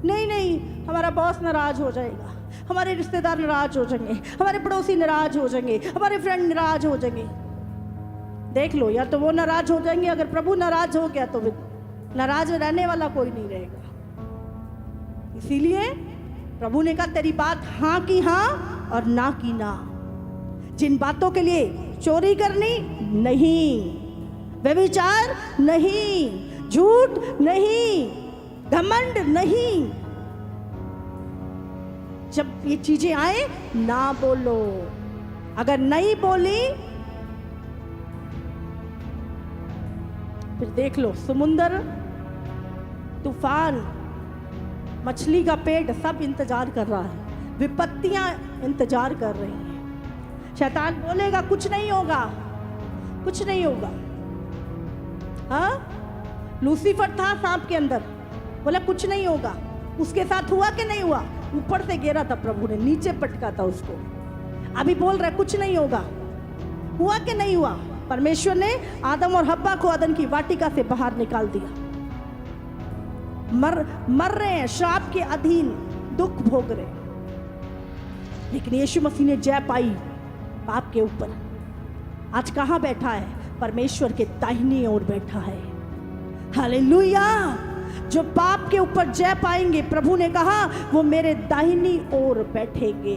नहीं नहीं हमारा बॉस नाराज हो जाएगा, हमारे रिश्तेदार नाराज हो जाएंगे, हमारे पड़ोसी नाराज हो जाएंगे, हमारे फ्रेंड नाराज हो जाएंगे। देख लो, या तो वो नाराज हो जाएंगे, अगर प्रभु नाराज हो गया तो नाराज रहने वाला कोई नहीं रहेगा। इसीलिए प्रभु ने कहा तेरी बात हाँ की हाँ और ना की ना। जिन बातों के लिए चोरी करनी नहीं, व्यभिचार नहीं, झूठ नहीं, घमंड नहीं, जब ये चीजें आए ना बोलो। अगर नहीं बोली फिर देख लो समुंदर, तूफान, मछली का पेट सब इंतजार कर रहा है, विपत्तियां इंतजार कर रही हैं। शैतान बोलेगा कुछ नहीं होगा, कुछ नहीं होगा। हाँ, लूसीफर था सांप के अंदर, बोला कुछ नहीं होगा। उसके साथ हुआ कि नहीं हुआ? ऊपर से गिरा था प्रभु ने, नीचे पटका था उसको। अभी बोल रहा है कुछ नहीं होगा। हुआ कि नहीं हुआ? परमेश्वर ने आदम और हब्बा को अदन की वाटिका से बाहर निकाल दिया। मर रहे हैं, श्राप के अधीन, दुख भोग रहे, लेकिन यीशु मसीह ने जय पाई पाप के ऊपर। आज कहां बैठा है? परमेश्वर के दाहिनी ओर बैठा है। हालेलुया। जो पाप के ऊपर जय पाएंगे, प्रभु ने कहा वो मेरे दाहिनी ओर बैठेंगे।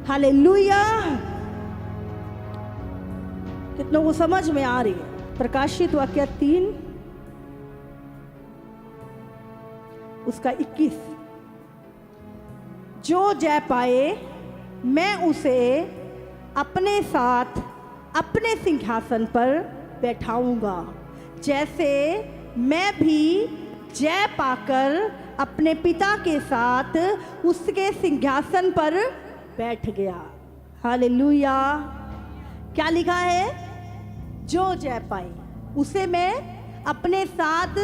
हालेलुया। कितनों को समझ में आ रही है? प्रकाशित वाक्य 3 उसका 21, जो जय पाए मैं उसे अपने साथ अपने सिंहासन पर बैठाऊंगा, जैसे मैं भी जय पाकर अपने पिता के साथ उसके सिंहासन पर बैठ गया। हालेलुया। क्या लिखा है? जो जय पाए उसे मैं अपने साथ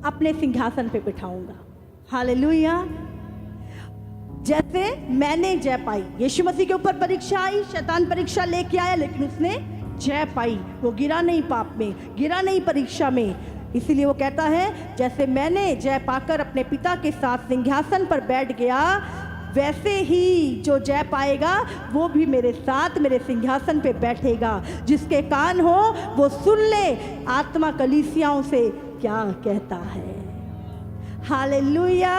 अपने सिंहासन पे बिठाऊंगा। हालेलुया। जैसे मैंने जय पाई। यीशु मसीह के ऊपर परीक्षा आई, शैतान परीक्षा लेके आया, लेकिन उसने जय पाई। वो गिरा नहीं पाप में, गिरा नहीं परीक्षा में। इसीलिए वो कहता है जैसे मैंने जय पाकर अपने पिता के साथ सिंहासन पर बैठ गया, वैसे ही जो जय पाएगा वो भी मेरे साथ मेरे सिंहासन पे बैठेगा। जिसके कान हो वो सुन ले आत्मा कलीसियाओं से क्या कहता है। हालेलुया।